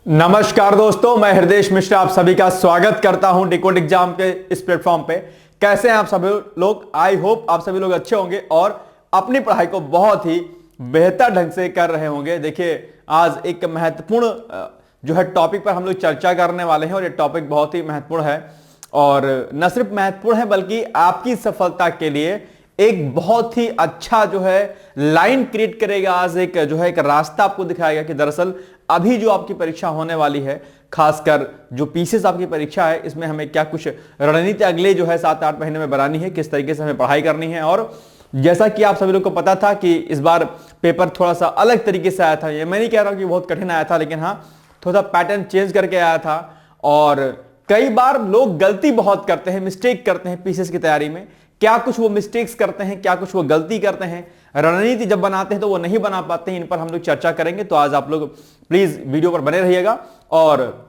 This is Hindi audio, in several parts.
नमस्कार दोस्तों, मैं हृदय मिश्र आप सभी का स्वागत करता हूं डिकोड एग्जाम के इस प्लेटफॉर्म पे। कैसे हैं आप सभी लोग? आई होप आप सभी लोग अच्छे होंगे और अपनी पढ़ाई को बहुत ही बेहतर ढंग से कर रहे होंगे। देखिए, आज एक महत्वपूर्ण जो है टॉपिक पर हम लोग चर्चा करने वाले हैं और ये टॉपिक बहुत ही महत्वपूर्ण है और न सिर्फ महत्वपूर्ण है बल्कि आपकी सफलता के लिए एक बहुत ही अच्छा जो है लाइन क्रिएट करेगा। आज एक जो है एक रास्ता आपको दिखाएगा कि दरअसल अभी जो आपकी परीक्षा होने वाली है, खासकर जो पीसीएस आपकी परीक्षा है, इसमें हमें क्या कुछ रणनीति अगले जो है 7-8 महीने में बनानी है, किस तरीके से हमें पढ़ाई करनी है। और जैसा कि आप सभी लोग को पता था कि इस बार पेपर थोड़ा सा अलग तरीके से आया था। ये मैं नहीं कह रहा हूं कि बहुत कठिन आया था, लेकिन हाँ थोड़ा सा पैटर्न चेंज करके आया था। और कई बार लोग गलती बहुत करते हैं, मिस्टेक करते हैं पीसीएस की तैयारी में। क्या कुछ वो मिस्टेक्स करते हैं, क्या कुछ वो गलती करते हैं, रणनीति जब बनाते हैं तो वो नहीं बना पाते हैं। इन पर हम लोग चर्चा करेंगे। तो आज आप लोग प्लीज वीडियो पर बने रहिएगा और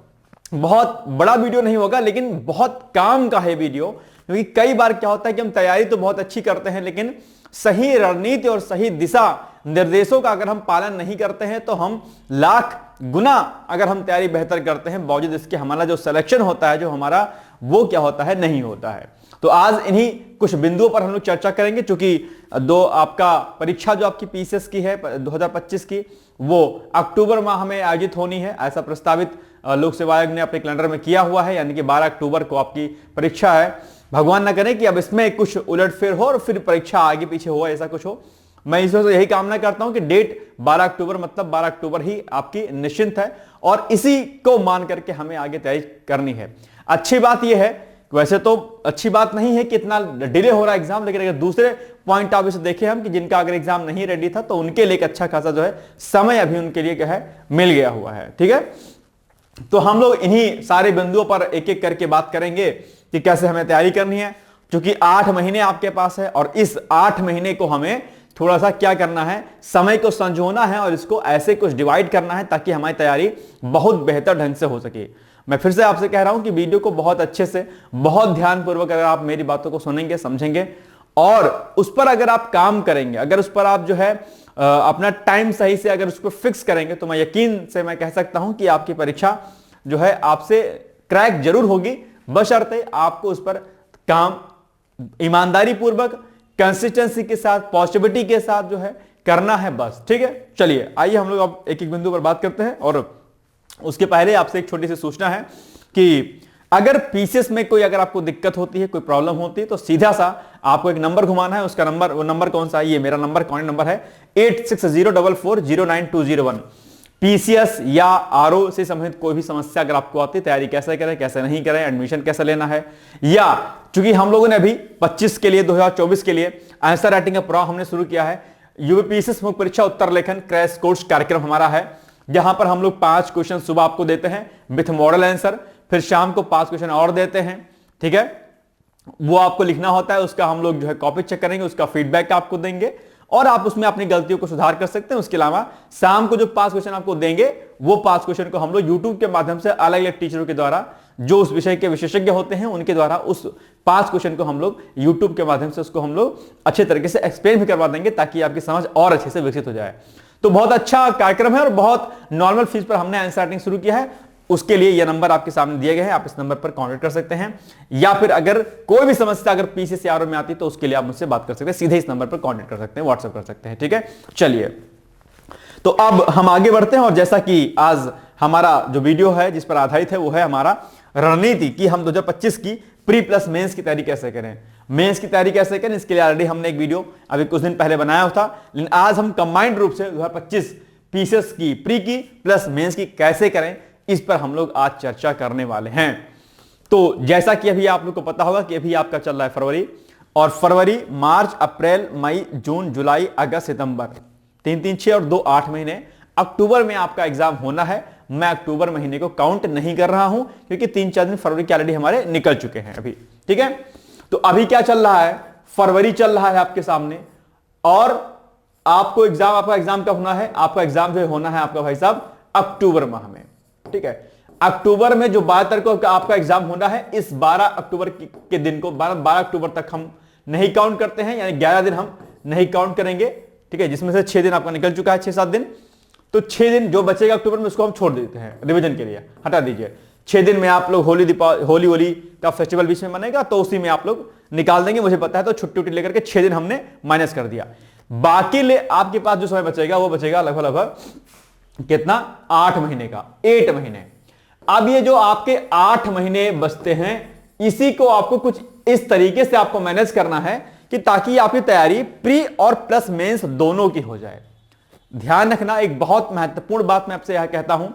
बहुत बड़ा वीडियो नहीं होगा लेकिन बहुत काम का है वीडियो। क्योंकि कई बार क्या होता है कि हम तैयारी तो बहुत अच्छी करते हैं लेकिन सही रणनीति और सही दिशा निर्देशों का अगर हम पालन नहीं करते हैं तो हम लाख गुना अगर हम तैयारी बेहतर करते हैं, बावजूद इसके हमारा जो सिलेक्शन होता है, जो हमारा वो क्या होता है, नहीं होता है। तो आज इन्हीं कुछ बिंदुओं पर हम लोग चर्चा करेंगे। क्योंकि दो आपका परीक्षा जो आपकी पीसीएस की है 2025 की, वो अक्टूबर माह में आयोजित होनी है, ऐसा प्रस्तावित लोक सेवा आयोग ने अपने कैलेंडर में किया हुआ है। यानी कि 12 अक्टूबर को आपकी परीक्षा है। भगवान ना करे कि अब इसमें कुछ उलटफेर हो और फिर परीक्षा आगे पीछे हो, ऐसा कुछ हो। मैं इस वजह से यही कामना करता हूं कि डेट 12 अक्टूबर मतलब 12 अक्टूबर ही आपकी निश्चिंत है और इसी को मान करके हमें आगे तैयारी करनी है। अच्छी बात यह है, वैसे तो अच्छी बात नहीं है कि इतना डिले हो रहा है एग्जाम, लेकिन अगर दूसरे पॉइंट ऑफ व्यू से देखें हम कि जिनका अगर एग्जाम नहीं रेडी था तो उनके लिए एक अच्छा खासा जो है समय अभी उनके लिए क्या है मिल गया हुआ है। ठीक है, तो हम लोग इन्हीं सारे बिंदुओं पर एक एक करके बात करेंगे कि कैसे हमें तैयारी करनी है। क्योंकि 8 महीने आपके पास है और इस 8 महीने को हमें थोड़ा सा क्या करना है, समय को संजोना है और इसको ऐसे कुछ डिवाइड करना है ताकि हमारी तैयारी बहुत बेहतर ढंग से हो सके। मैं फिर से आपसे कह रहा हूं कि वीडियो को बहुत अच्छे से, बहुत ध्यानपूर्वक अगर आप मेरी बातों को सुनेंगे, समझेंगे और उस पर अगर आप काम करेंगे, अगर उस पर आप जो है अपना टाइम सही से अगर उसको फिक्स करेंगे, तो मैं यकीन से मैं कह सकता हूं कि आपकी परीक्षा जो है आपसे क्रैक जरूर होगी, बशर्ते आपको उस पर काम ईमानदारी पूर्वक, कंसिस्टेंसी के साथ, पॉजिटिविटी के साथ जो है करना है, बस। ठीक है, चलिए आइए हम लोग अब एक एक बिंदु पर बात करते हैं। और उसके पहले आपसे एक छोटी सी सूचना है कि अगर पीसीएस में कोई अगर आपको दिक्कत होती है, कोई प्रॉब्लम होती है, तो सीधा सा आपको एक नंबर घुमाना है। उसका नंबर, वो नंबर कौन सा है? ये मेरा नंबर, कॉन्टैक्ट नंबर है 8604409201। पीसीएस या आरओ से संबंधित कोई भी समस्या अगर आपको आती है, तैयारी कैसे करें, कैसे नहीं करें, एडमिशन कैसे लेना है, या चूंकि हम लोगों ने अभी 25 के लिए, 2024 के लिए आंसर राइटिंग का प्रोग्राम हमने शुरू किया है। यूपीपीसीएस मुख्य परीक्षा उत्तर लेखन क्रैश कोर्स कार्यक्रम हमारा है, जहां पर हम लोग 5 क्वेश्चन सुबह आपको देते हैं विथ मॉडल आंसर, फिर शाम को 5 क्वेश्चन और देते हैं। ठीक है, वो आपको लिखना होता है, उसका हम लोग जो है कॉपी चेक करेंगे, उसका फीडबैक आपको देंगे और आप उसमें अपनी गलतियों को सुधार कर सकते हैं। उसके अलावा शाम को जो 5 क्वेश्चन आपको देंगे, वो 5 क्वेश्चन को हम लोग यूट्यूब के माध्यम से अलग अलग टीचरों के द्वारा, जो उस विषय के विशेषज्ञ होते हैं, उनके द्वारा उस 5 क्वेश्चन को हम लोग यूट्यूब के माध्यम से उसको हम लोग अच्छे तरीके से एक्सप्लेन भी करवा देंगे ताकि आपकी समझ और अच्छे से विकसित हो जाए। तो बहुत अच्छा कार्यक्रम है और बहुत नॉर्मल फीस पर हमने आंसर राइटिंग शुरू किया है। उसके लिए यह नंबर आपके सामने दिए गए हैं, आप इस नंबर पर कांटेक्ट कर सकते हैं, या फिर अगर कोई भी समस्या अगर पीसीएस या आरओ में आती है तो उसके लिए आप मुझसे बात कर सकते हैं, सीधे इस नंबर पर कांटेक्ट कर सकते हैं, व्हाट्सएप कर सकते हैं। ठीक है, चलिए तो अब हम आगे बढ़ते हैं। और जैसा कि आज हमारा जो वीडियो है जिस पर आधारित है वो है हमारा रणनीति कि हम 2025 की प्री प्लस मेंस की तैयारी कैसे करें, मेंस की तैयारी कैसे करें। इसके लिए ऑलरेडी हमने एक वीडियो अभी कुछ दिन पहले बनाया था, लेकिन आज हम कंबाइंड रूप से 2025 पीसीएस की प्री की प्लस मेंस की कैसे करें, इस पर हम लोग आज चर्चा करने वाले हैं। तो जैसा कि अभी आप लोग को पता होगा कि अभी आपका चल रहा है फरवरी, और फरवरी, मार्च, अप्रैल, मई, जून, जुलाई, अगस्त, सितंबर, 3 6 और 2 8 महीने। अक्टूबर में आपका एग्जाम होना है। मैं अक्टूबर महीने को काउंट नहीं कर रहा हूं क्योंकि 3-4 दिन फरवरी के ऑलरेडी हमारे निकल चुके हैं अभी। ठीक है, तो अभी क्या चल रहा है, फरवरी चल रहा है आपके सामने और आपको एग्जाम, आपका एग्जाम कब होना है? आपका एग्जाम जो होना है आपका भाई साहब अक्टूबर माह में। ठीक है, अक्टूबर में जो 12 तारीख को आपका एग्जाम होना है, इस 12 अक्टूबर के दिन को 12 अक्टूबर तक हम नहीं काउंट करते हैं, यानी 11 दिन हम नहीं काउंट करेंगे। ठीक है, जिसमें से 6 दिन आपका निकल चुका है, 6-7 दिन। तो 6 दिन जो बचेगा अक्टूबर में उसको हम छोड़ देते हैं रिवीजन के लिए, हटा दीजिए। 6 दिन में आप लोग होली का फेस्टिवल बीच में मनेगा तो उसी में आप लोग निकाल देंगे, मुझे पता है। तो छुट्टी उट्टी लेकर के 6 दिन हमने माइनस कर दिया। बाकी ले आपके पास जो समय बचेगा वो बचेगा लगभग कितना, 8 महीने का, 8 महीने। अब ये जो आपके 8 महीने बचते हैं, इसी को आपको कुछ इस तरीके से आपको मैनेज करना है कि ताकि आपकी तैयारी प्री और प्लस मेंस दोनों की हो जाए। ध्यान रखना, एक बहुत महत्वपूर्ण बात मैं आपसे यह कहता हूं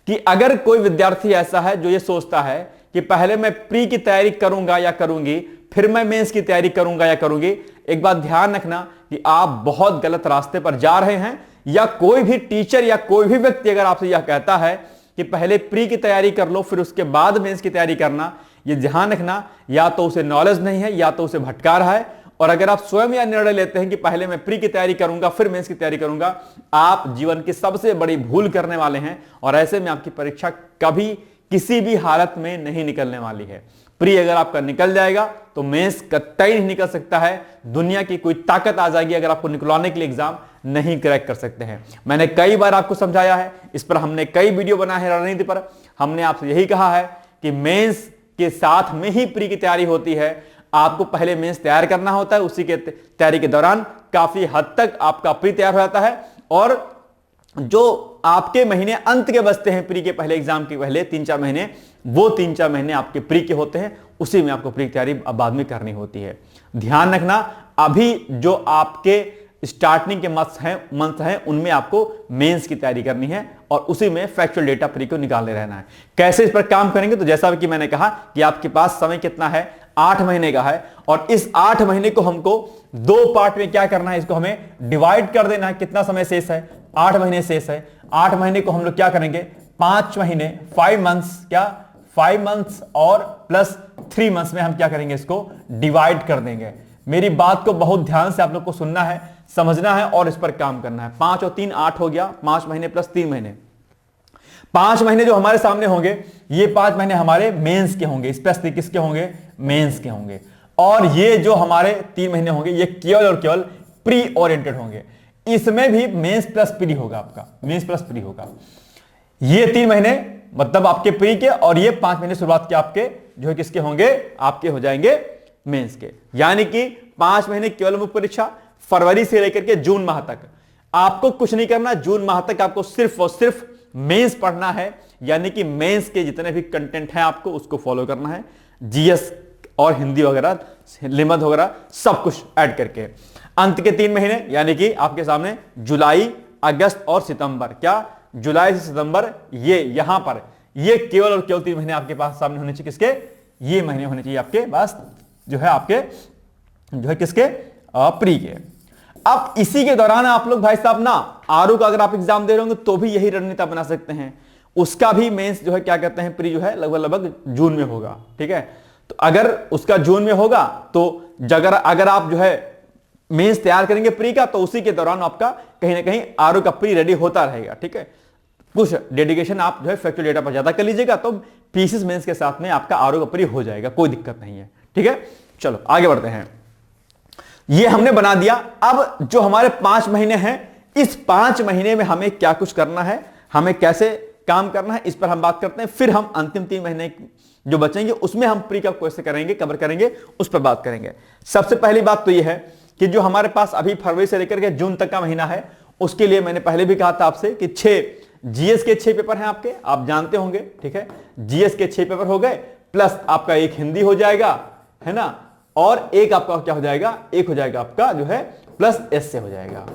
कि अगर कोई विद्यार्थी ऐसा है जो ये सोचता है कि पहले मैं प्री की तैयारी करूंगा या करूंगी, फिर मैं मेंस की तैयारी करूंगा या करूंगी, एक बात ध्यान रखना कि आप बहुत गलत रास्ते पर जा रहे हैं। या कोई भी टीचर या कोई भी व्यक्ति अगर आपसे यह कहता है कि पहले प्री की तैयारी कर लो फिर उसके बाद मेंस की तैयारी करना, ये ध्यान रखना, या तो उसे नॉलेज नहीं है या तो उसे भटका रहा है। और अगर आप स्वयं यह निर्णय लेते हैं कि पहले मैं प्री की तैयारी करूंगा फिर मेंस की तैयारी करूंगा, आप जीवन की सबसे बड़ी भूल करने वाले हैं। और ऐसे में आपकी परीक्षा कभी किसी भी हालत में नहीं निकलने वाली है। प्री अगर आपका निकल जाएगा तो मेंस कतई नहीं निकल सकता है। दुनिया की कोई ताकत आ जाएगी अगर आपको निकलवाने के लिए एग्जाम नहीं क्रैक कर सकते हैं। मैंने कई बार आपको समझाया है, इस पर हमने कई वीडियो बनाए हैं रणनीति पर। हमने आपसे यही कहा है कि मेंस के साथ में ही प्री की तैयारी होती है। आपको पहले मेंस तैयार करना होता है, उसी के तैयारी के दौरान काफी हद तक आपका प्री तैयार हो जाता है। और जो आपके महीने अंत के बचते हैं प्री के पहले एग्जाम के पहले 3-4 महीने, वो 3-4 महीने आपके प्री के होते हैं, उसी में आपको प्री की तैयारी बाद में करनी होती है। ध्यान रखना, अभी जो आपके स्टार्टिंग के मंथ हैं उनमें आपको मेंस की तैयारी करनी है और उसी में फैक्चुअल डेटा प्री को निकालने रहना है। कैसे इस पर काम करेंगे, तो जैसा कि मैंने कहा कि आपके पास समय कितना है, 8 महीने का है। और इस 8 महीने को हमको 2 पार्ट में क्या करना है, इसको हमें डिवाइड कर देना है। कितना समय शेष है, 8 महीने शेष है। 8 महीने को हम लोग क्या करेंगे, 5 महीने 5 मंथ्स, क्या 5 मंथ्स और प्लस 3 मंथ्स में हम क्या करेंगे, इसको डिवाइड कर देंगे। मेरी बात को बहुत ध्यान से आप लोग को सुनना है, समझना है और इस पर काम करना है। 5 और 3 8 हो गया, 5 महीने प्लस 3 महीने। 5 महीने जो हमारे सामने होंगे, ये 5 महीने हमारे मेंस के होंगे, स्पेशली किसके होंगे, मेंस के होंगे। और ये जो हमारे 3 महीने होंगे, ये केवल और केवल प्री ओरिएंटेड होंगे। इसमें भी मेंस प्लस प्री होगा, आपका मेंस प्लस प्री होगा। ये 3 महीने मतलब आपके प्री के, और ये 5 महीने शुरुआत के आपके जो है किसके होंगे, आपके हो जाएंगे मेंस के। यानी कि 5 महीने केवल मुख्य परीक्षा, फरवरी से लेकर के जून माह तक आपको कुछ नहीं करना। जून माह तक आपको सिर्फ और सिर्फ मेंस पढ़ना है, यानी कि मेंस के जितने भी कंटेंट हैं आपको उसको फॉलो करना है। जीएस और हिंदी वगैरह, लिमत वगैरह सब कुछ ऐड करके। अंत के 3 महीने यानी कि आपके सामने जुलाई, अगस्त और सितंबर, क्या जुलाई से सितंबर, ये यहां पर ये केवल और केवल 3 महीने आपके पास सामने होने चाहिए। किसके, ये महीने होने चाहिए आपके पास जो है, आपके जो है किसके, प्री के। अब इसी के दौरान आप लोग भाई साहब ना आरू का अगर आप एग्जाम दे रहे होंगे तो भी यही रणनीति बना सकते हैं। उसका भी मेंस जो है क्या कहते हैं, प्री जो है लगभग जून में होगा। ठीक है, तो अगर उसका जून में होगा तो अगर आप जो है मेंस तैयार करेंगे प्री का, तो उसी के दौरान आपका कहीं ना कहीं आरू का प्री रेडी होता रहेगा। ठीक है, कुछ डेडिकेशन आप जो है फैक्चुअल डेटा पर ज्यादा कर लीजिएगा तो पीसीएस मेंस के साथ में आपका आरू का प्री हो जाएगा, कोई दिक्कत नहीं है। ठीक है, चलो आगे बढ़ते हैं। ये हमने बना दिया। अब जो हमारे 5 महीने हैं, इस 5 महीने में हमें क्या कुछ करना है, हमें कैसे काम करना है, इस पर हम बात करते हैं। फिर हम अंतिम 3 महीने जो बचेंगे उसमें हम प्री का कैसे करेंगे, कवर करेंगे, उस पर बात करेंगे। सबसे पहली बात तो यह है कि जो हमारे पास अभी फरवरी से लेकर के जून तक का महीना है, उसके लिए मैंने पहले भी कहा था आपसे कि 6 जीएस के 6 पेपर हैं आपके, आप जानते होंगे। ठीक है, जीएस के 6 पेपर हो गए, प्लस आपका एक हिंदी हो जाएगा, है ना, और एक आपका क्या हो जाएगा, एक हो जाएगा आपका जो है प्लस एस से हो जाएगा।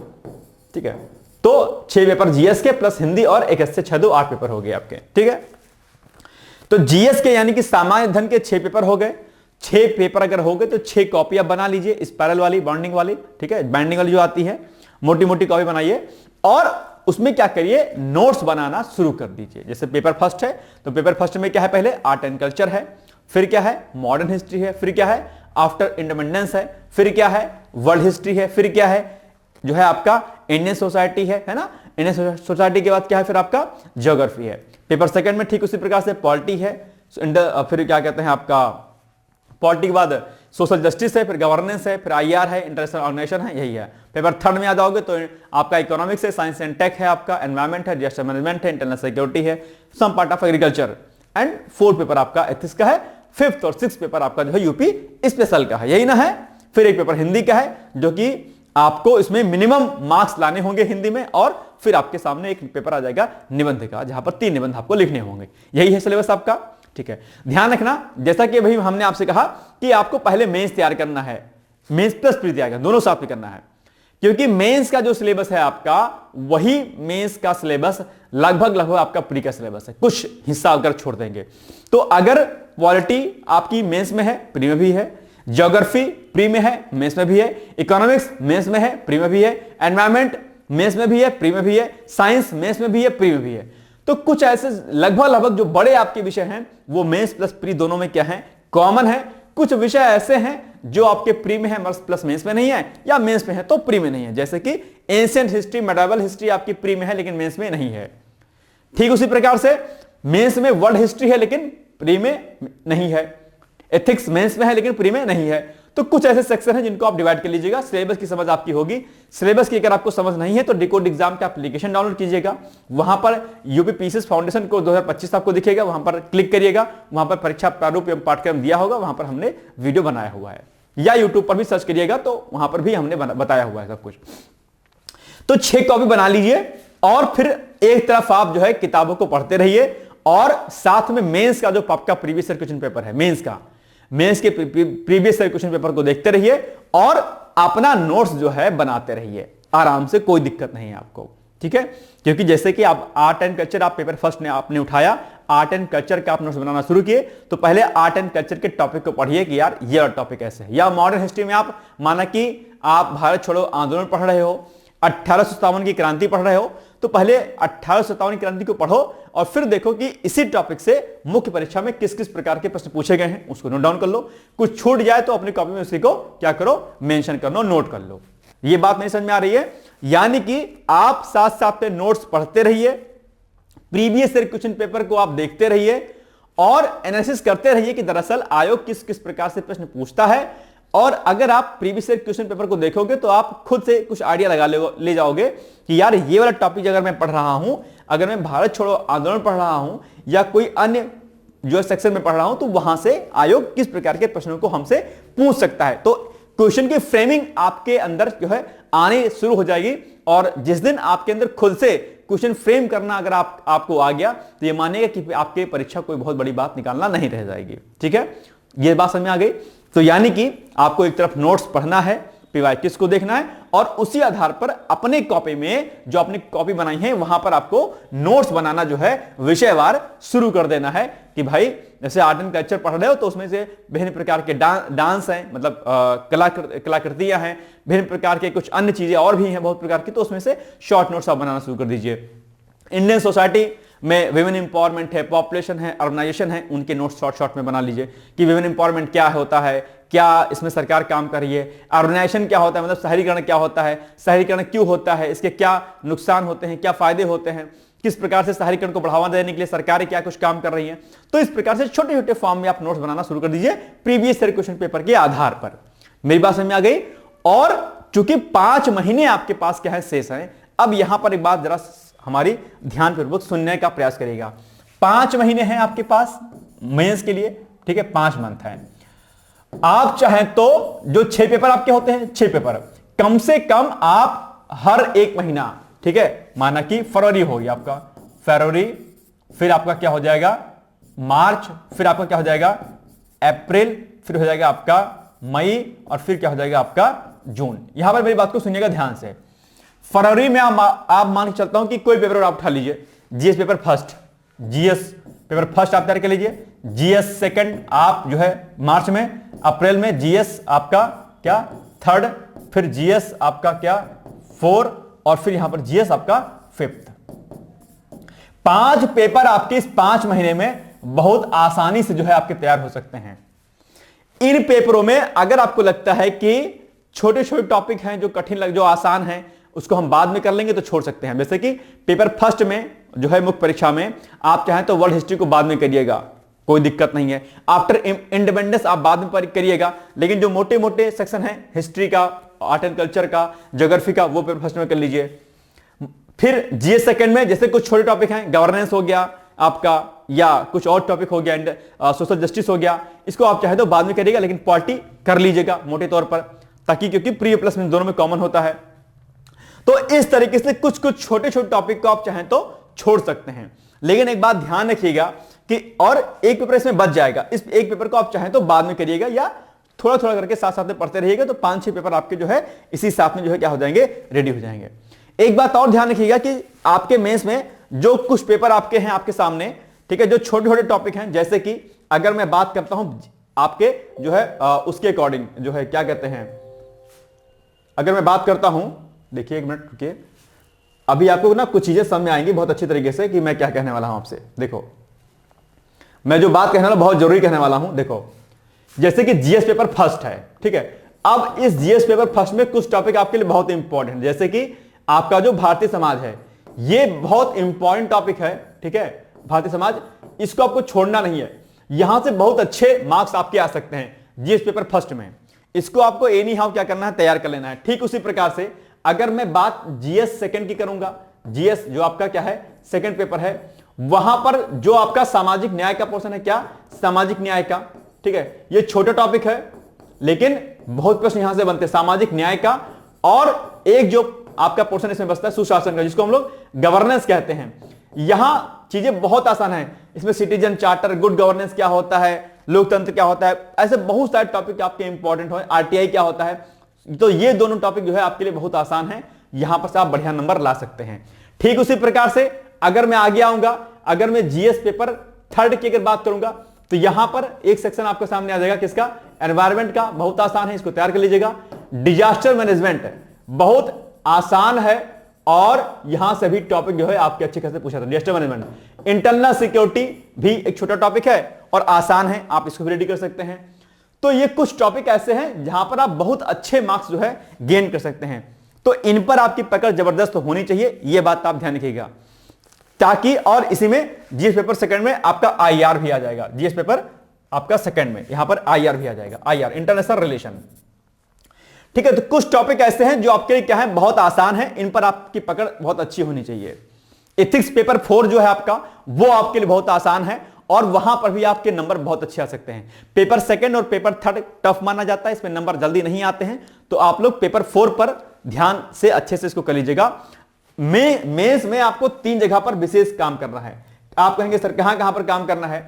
ठीक है, तो 6 पेपर जीएस के प्लस हिंदी और एक एस से 6 2 8 पेपर हो गए आपके। ठीक है, तो जीएस के यानी कि सामान्य अध्ययन के 6 पेपर हो गए। 6 पेपर अगर हो गए तो 6 कॉपी आप बना लीजिए, स्पाइरल वाली, बॉन्डिंग वाली। ठीक है, बाइंडिंग वाली जो आती है, मोटी मोटी कॉपी बनाइए और उसमें क्या करिए, नोट्स बनाना शुरू कर दीजिए। जैसे पेपर फर्स्ट है तो पेपर फर्स्ट में क्या है, पहले आर्ट एंड कल्चर है, फिर क्या है मॉडर्न हिस्ट्री है, फिर क्या है आफ्टर इंडिपेंडेंस है, फिर क्या है वर्ल्ड हिस्ट्री है, फिर क्या है जो है आपका इंडियन सोसाइटी है ना, इंडियन सोसाइटी के बाद क्या है फिर आपका ज्योग्राफी है। पेपर सेकंड में ठीक उसी प्रकार से पॉलिटी है, फिर क्या कहते हैं आपका पॉलिटी के बाद सोशल जस्टिस है, फिर गवर्नेंस है, फिर IR है, इंटरनेशनल ऑर्गेनाइजेशन है, यही है। पेपर थर्ड में आ जाओगे तो आपका इकोनॉमिक्स है, साइंस एंड टेक है, आपका एनवायरमेंट है, डिजास्टर मैनेजमेंट है, इंटरनल सिक्योरिटी है, some part of agriculture, and fourth paper आपका एथिक्स का है, फिफ्थ और सिक्स पेपर आपका जो है यूपी स्पेशल का है, यही ना है। फिर एक पेपर हिंदी का है जो कि आपको इसमें मिनिमम मार्क्स लाने होंगे हिंदी में, और फिर आपके सामने एक पेपर आ जाएगा निबंध का, जहां पर 3 निबंध आपको लिखने होंगे। यही है सिलेबस आपका, ठीक है। ध्यान रखना, जैसा कि भाई हमने आपसे कहा कि आपको पहले मेंस तैयार करना है, मेंस प्लस प्री तैयार करना, दोनों साथ में करना है, क्योंकि मेंस का जो सिलेबस है आपका, वही मेंस का सिलेबस लगभग आपका प्री का सिलेबस है, कुछ हिस्सा अगर छोड़ देंगे तो। अगर पॉलिटी आपकी मेंस में है, प्री में भी है, ज्योग्राफी प्री में है, मेंस में भी है, इकोनॉमिक्स मेंस में है, प्री में भी है, एनवायरमेंट मेंस में भी है, प्री में भी है, साइंस मेंस में भी है, प्री में भी है। तो कुछ ऐसे लगभग जो बड़े आपके विषय हैं वो मेंस प्लस प्री दोनों में क्या है, कॉमन है। कुछ विषय ऐसे हैं जो आपके प्री में है प्लस मेंस में नहीं है, या मेंस में है तो प्री में नहीं है, जैसे कि एंशिएंट हिस्ट्री, मेडिवल हिस्ट्री आपकी प्री में है लेकिन मेंस में नहीं है। ठीक उसी प्रकार से मेंस में वर्ल्ड हिस्ट्री है लेकिन प्री में नहीं है, एथिक्स मेंस में है लेकिन प्री में नहीं है। तो कुछ ऐसे सेक्शन हैं जिनको आप डिवाइड कर लीजिएगा, सिलेबस की समझ आपकी होगी। सिलेबस की अगर आपको समझ नहीं है तो डिकोड एग्जाम का एप्लीकेशन डाउनलोड कीजिएगा, वहां पर यूपी पीसीएस फाउंडेशन को 2025 आपको दिखेगा, वहां पर क्लिक करिएगा, वहां पर परीक्षा प्रारूप एवं पाठ्यक्रम दिया होगा, वहां पर हमने वीडियो बनाया हुआ है, या यूट्यूब पर भी सर्च करिएगा तो वहां पर भी हमने बताया हुआ है सब कुछ। तो 6 कॉपी बना लीजिए, और फिर एक तरफ आप जो है किताबों को पढ़ते रहिए, और साथ में मेंस का जो आपका प्रीवियस ईयर क्वेश्चन पेपर है, मेंस के प्रीवियस ईयर क्वेश्चन पेपर को देखते रहिए, और अपना नोट्स जो है बनाते रहिए आराम से, कोई दिक्कत नहीं है आपको, ठीक है। क्योंकि जैसे कि आप आर्ट एंड कल्चर आप पेपर फर्स्ट में आपने उठाया, आर्ट एंड कल्चर का आप नोट्स बनाना शुरू किए, तो पहले आर्ट एंड कल्चर के टॉपिक को पढ़िए कि यार ये टॉपिक ऐसे है। या मॉडर्न हिस्ट्री में आप माना कि आप भारत छोड़ो आंदोलन पढ़ रहे हो, 1857 की क्रांति पढ़ रहे हो, तो पहले 1857 की क्रांति को पढ़ो, और फिर देखो कि इसी टॉपिक से मुख्य परीक्षा में किस किस प्रकार के प्रश्न पूछे गए हैं, उसको नोट डाउन कर लो। कुछ छूट जाए तो अपनी कॉपी में उसी को क्या करो, मेंशन कर लो, नोट कर लो। ये बात नहीं समझ में आ रही है? यानी कि आप साथ साथ में नोट्स पढ़ते रहिए, प्रीवियस ईयर क्वेश्चन पेपर को आप देखते रहिए, और एनालिसिस करते रहिए कि दरअसल आयोग किस किस प्रकार से प्रश्न पूछता है। और अगर आप प्रीवियस ईयर क्वेश्चन पेपर को देखोगे तो आप खुद से कुछ आइडिया लगा ले जाओगे कि यार ये वाला टॉपिक अगर मैं पढ़ रहा हूं, अगर मैं भारत छोड़ो आंदोलन पढ़ रहा हूं या कोई अन्य जो सेक्शन में पढ़ रहा हूं, तो वहां से आयोग किस प्रकार के प्रश्नों को हमसे पूछ सकता है। तो क्वेश्चन की फ्रेमिंग आपके अंदर जो है आने शुरू हो जाएगी, और जिस दिन आपके अंदर खुद से क्वेश्चन फ्रेम करना अगर आपको आ गया तो ये मानेगा कि आपके परीक्षा कोई बहुत बड़ी बात निकालना नहीं रह जाएगी। ठीक है, ये बात समझ में आ गई। तो यानी कि आपको एक तरफ नोट्स पढ़ना है, पीवाईक्यूज को देखना है, और उसी आधार पर अपने कॉपी में जो अपनी कॉपी बनाई है वहां पर आपको नोट्स बनाना जो है विषयवार शुरू कर देना है। कि भाई जैसे आर्ट एंड कल्चर पढ़ रहे हो तो उसमें से विभिन्न प्रकार के डांस हैं, मतलब कलाकृतियां हैं, विभिन्न प्रकार के कुछ अन्य चीजें और भी हैं बहुत प्रकार की, तो उसमें से शॉर्ट नोट्स आप बनाना शुरू कर दीजिए। इंडियन सोसाइटी में विमेन इंपावरमेंट है, पॉपुलेशन है, अर्बनाइजेशन है, उनके नोट्स शॉर्ट में बना लीजिए कि विमेन इंपावरमेंट क्या होता है, क्या इसमें सरकार काम कर रही है, अर्बनाइजेशन क्या होता है, मतलब शहरीकरण क्या होता है, शहरीकरण क्यों होता है, इसके क्या नुकसान होते हैं, क्या फायदे होते हैं, किस प्रकार से शहरीकरण को बढ़ावा देने के लिए सरकारें क्या कुछ काम कर रही हैं। तो इस प्रकार से छोटे छोटे फॉर्म में आप नोट्स बनाना शुरू कर दीजिए प्रीवियस ईयर क्वेश्चन पेपर के आधार पर। मेरी बात समझ में आ गई। और चूंकि 5 महीने आपके पास क्या है शेष है, अब यहां पर एक बात जरा हमारी ध्यानपूर्वक सुनने का प्रयास करिएगा। 5 महीने हैं आपके पास मेंस के लिए, ठीक है, 5 मंथ है। आप चाहें तो जो 6 पेपर आपके होते हैं, 6 पेपर कम से कम आप हर एक महीना, ठीक है, माना कि फरवरी हो गया आपका, फरवरी, फिर आपका क्या हो जाएगा मार्च, फिर आपका क्या हो जाएगा अप्रैल, फिर हो जाएगा आपका मई, और फिर क्या हो जाएगा आपका जून। यहां पर मेरी बात को सुनिएगा ध्यान से। फरवरी में आप मान के चलता हूं कि कोई पेपर आप उठा लीजिए, GS paper first, GS paper first आप तैयार कर लीजिए, जीएस सेकंड आप जो है मार्च में, अप्रैल में जीएस आपका क्या थर्ड, फिर जीएस आपका क्या 4, और फिर यहां पर जीएस आपका 5th। 5 पेपर आपके इस 5 महीने में बहुत आसानी से जो है आपके तैयार हो सकते हैं। इन पेपरों में अगर आपको लगता है कि छोटे छोटे टॉपिक हैं जो कठिन जो आसान हैं उसको हम बाद में कर लेंगे तो छोड़ सकते हैं। जैसे कि पेपर फर्स्ट में जो है मुख्य परीक्षा में आप चाहें तो वर्ल्ड हिस्ट्री को बाद में करिएगा, कोई दिक्कत नहीं है। आफ्टर इंडिपेंडेंस आप बाद में करिएगा, लेकिन जो मोटे मोटे सेक्शन है हिस्ट्री का, आर्ट एंड कल्चर का, ज्योग्राफी का, वो पेपर फर्स्ट में कर लीजिए। फिर जीएस सेकंड में जैसे कुछ छोटे टॉपिक हैं, गवर्नेंस हो गया आपका, या कुछ और टॉपिक हो गया, सोशल जस्टिस हो गया, इसको आप चाहे तो बाद में करिएगा, लेकिन पॉलिटी कर लीजिएगा मोटे तौर पर, ताकि क्योंकि प्री प्लस में दोनों में कॉमन होता है। तो इस तरीके से कुछ कुछ छोटे छोटे टॉपिक को आप चाहें तो छोड़ सकते हैं। लेकिन एक बात ध्यान रखिएगा कि और एक पेपर इसमें बच जाएगा, इस एक पेपर को आप चाहें तो बाद में करिएगा, या थोड़ा थोड़ा करके साथ साथ में पढ़ते रहिएगा, तो 5-6 पेपर आपके जो है इसी साथ में जो है क्या हो जाएंगे, रेडी हो जाएंगे। एक बात और ध्यान रखिएगा कि आपके मेंस में जो कुछ पेपर आपके हैं आपके सामने, ठीक है, जो छोटे छोटे टॉपिक हैं, जैसे कि अगर मैं बात करता हूं आपके जो है उसके अकॉर्डिंग जो है क्या कहते हैं, अगर मैं बात करता हूं, देखिए एक मिनट रुकिए, अभी आपको ना कुछ चीजें समझ में आएंगी बहुत अच्छी तरीके से कि मैं क्या कहने वाला हूं आपसे। देखो मैं जो बात कहने वाला बहुत जरूरी कहने वाला हूं। देखो जैसे कि जीएस पेपर फर्स्ट है, ठीक है, अब इस जीएस पेपर फर्स्ट में कुछ टॉपिक आपके लिए बहुत इंपॉर्टेंट है, जैसे कि आपका जो भारतीय समाज है, ये बहुत इंपॉर्टेंट टॉपिक है, ठीक है, भारतीय समाज, इसको आपको छोड़ना नहीं है। यहां से बहुत अच्छे मार्क्स आपके आ सकते हैं जीएस पेपर फर्स्ट में, इसको आपको एनी हाउ क्या करना है, तैयार कर लेना है। ठीक उसी प्रकार से अगर मैं बात जीएस सेकंड की करूंगा, जीएस जो आपका क्या है सेकंड पेपर है, वहां पर जो आपका सामाजिक न्याय का पोर्शन है, क्या सामाजिक न्याय का, ठीक है, ये छोटा टॉपिक है लेकिन बहुत प्रश्न यहां से बनते हैं सामाजिक न्याय का, और एक जो आपका पोर्शन इसमें बचता है सुशासन का, जिसको हम लोग गवर्नेंस कहते हैं। यहां चीजें बहुत आसान है, इसमें सिटीजन चार्टर, गुड गवर्नेंस क्या होता है, लोकतंत्र क्या होता है, ऐसे बहुत सारे टॉपिक आपके इंपॉर्टेंट हो, आरटीआई क्या होता है, तो ये दोनों टॉपिक जो है आपके लिए बहुत आसान है, यहां पर से आप बढ़िया नंबर ला सकते हैं। ठीक उसी प्रकार से अगर मैं आगे आऊंगा, अगर मैं जीएस पेपर थर्ड की अगर बात करूंगा, तो यहां पर एक सेक्शन आपके सामने आ जाएगा, किसका, एनवायरमेंट का, बहुत आसान है, इसको तैयार कर लीजिएगा। डिजास्टर मैनेजमेंट बहुत आसान है, और यहां से भी टॉपिक जो है आपके अच्छे खासे पूछा था, डिजास्टर मैनेजमेंट। इंटरनल सिक्योरिटी भी एक छोटा टॉपिक है और आसान है, आप इसको भी रेडी कर सकते हैं। तो ये कुछ टॉपिक ऐसे हैं जहां पर आप बहुत अच्छे मार्क्स जो है गेन कर सकते हैं, तो इन पर आपकी पकड़ जबरदस्त होनी चाहिए, यह बात आप ध्यान रखिएगा, ताकि, और इसी में जीएस पेपर सेकंड में आपका आईआर भी आ जाएगा, जीएस पेपर आपका सेकंड में यहां पर आईआर भी आ जाएगा, आईआर इंटरनेशनल रिलेशन, ठीक है। तो कुछ टॉपिक ऐसे हैं जो आपके लिए क्या है, बहुत आसान है, इन पर आपकी पकड़ बहुत अच्छी होनी चाहिए। एथिक्स पेपर 4 जो है आपका, वो आपके लिए बहुत आसान है, और वहां पर भी आपके नंबर बहुत अच्छे आ सकते हैं। पेपर सेकंड और पेपर थर्ड टफ माना जाता है, इसमें नंबर जल्दी नहीं आते हैं, तो आप लोग पेपर 4 पर ध्यान से अच्छे से इसको कर लीजिएगा। मेंस में आपको 3 जगह पर विशेष काम करना है। आप कहेंगे सर कहां कहां पर काम करना है,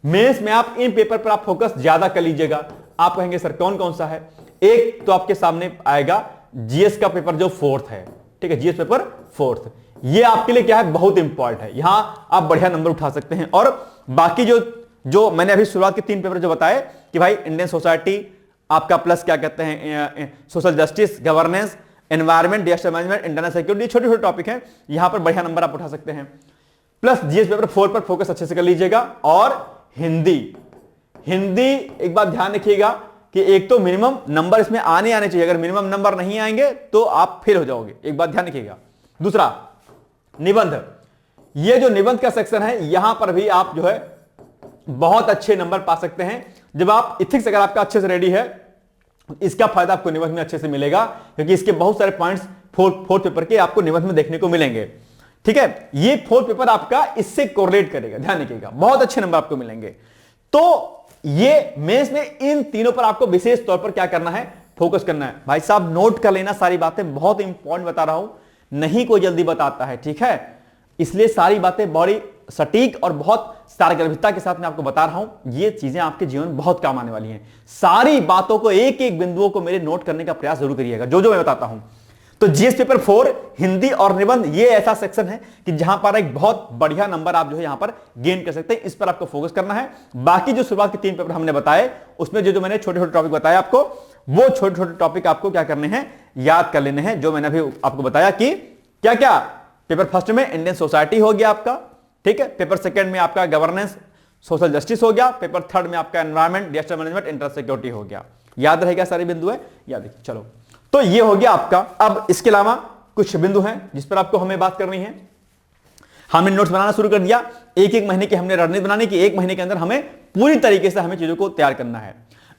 मेंस में आप इन पेपर पर आप फोकस ज्यादा कर लीजिएगा। आप कहेंगे सर कौन कौन सा है, एक तो आपके सामने आएगा जीएस का पेपर जो 4th है, ठीक है, जीएस पेपर 4th, ये आपके लिए क्या है, बहुत इंपॉर्टेंट है, यहां आप बढ़िया नंबर उठा सकते हैं। और बाकी जो मैंने अभी शुरुआत के 3 पेपर जो बताए कि भाई इंडियन सोसाइटी आपका, प्लस क्या कहते हैं social justice, governance, environment, disaster management, internal security, छोटे छोटे टॉपिक हैं, यहां पर बढ़िया नंबर आप उठा सकते हैं। प्लस जीएस पेपर 4 पर फोकस अच्छे से कर लीजिएगा। और हिंदी एक बात ध्यान रखिएगा कि एक तो मिनिमम नंबर इसमें आने चाहिए, अगर मिनिमम नंबर नहीं आएंगे तो आप फेल हो जाओगे, एक बात ध्यान रखिएगा। दूसरा निबंध, ये जो निबंध का सेक्शन है, यहां पर भी आप जो है बहुत अच्छे नंबर पा सकते हैं। जब आप इथिक्स अगर आपका अच्छे से रेडी है, इसका फायदा आपको निबंध में अच्छे से मिलेगा, क्योंकि इसके बहुत सारे पॉइंट्स फोर्थ पेपर के आपको निबंध में देखने को मिलेंगे, ठीक है। ये 4th पेपर आपका इससे कोरिलेट करेगा, ध्यान रखिएगा, बहुत अच्छे नंबर आपको मिलेंगे। तो ये मेंस में इन तीनों पर आपको विशेष तौर पर क्या करना है, फोकस करना है। भाई साहब नोट कर लेना, सारी बातें बहुत इंपॉर्टेंट बता रहा हूं, नहीं कोई जल्दी बताता है, ठीक है, इसलिए सारी बातें बड़ी सटीक और बहुत सारगर्भिता के साथ मैं आपको बता रहा हूं। ये चीजें आपके जीवन में बहुत काम आने वाली हैं। सारी बातों को, एक एक बिंदुओं को मेरे नोट करने का प्रयास जरूर करिएगा, जो मैं बताता हूं। तो जीएस पेपर 4 हिंदी और निबंध, ये ऐसा सेक्शन है कि जहां पर एक बहुत बढ़िया नंबर आप जो है यहां पर गेन कर सकते हैं, इस पर आपको फोकस करना है। बाकी जो शुरुआत के 3 पेपर हमने बताए, उसमें जो मैंने छोटे छोटे टॉपिक बताया आपको, वो छोटे छोटे टॉपिक आपको क्या करने हैं, याद कर लेने हैं, जो मैंने अभी आपको बताया कि क्या क्या। पेपर फर्स्ट में इंडियन सोसाइटी हो गया आपका, ठीक है, पेपर सेकंड में आपका गवर्नेंस, सोशल जस्टिस हो गया, पेपर थर्ड में आपका environment, disaster management, internal security हो गया। याद रहेगा सारे बिंदु है, याद रखिए। चलो, तो ये हो गया आपका। अब इसके अलावा कुछ बिंदु हैं जिस पर आपको हमें बात करनी है। हमने नोट्स बनाना शुरू कर दिया, एक महीने की हमने रणनीति बनानी कि 1 महीने के अंदर हमें पूरी तरीके से हमें चीजों को तैयार करना है।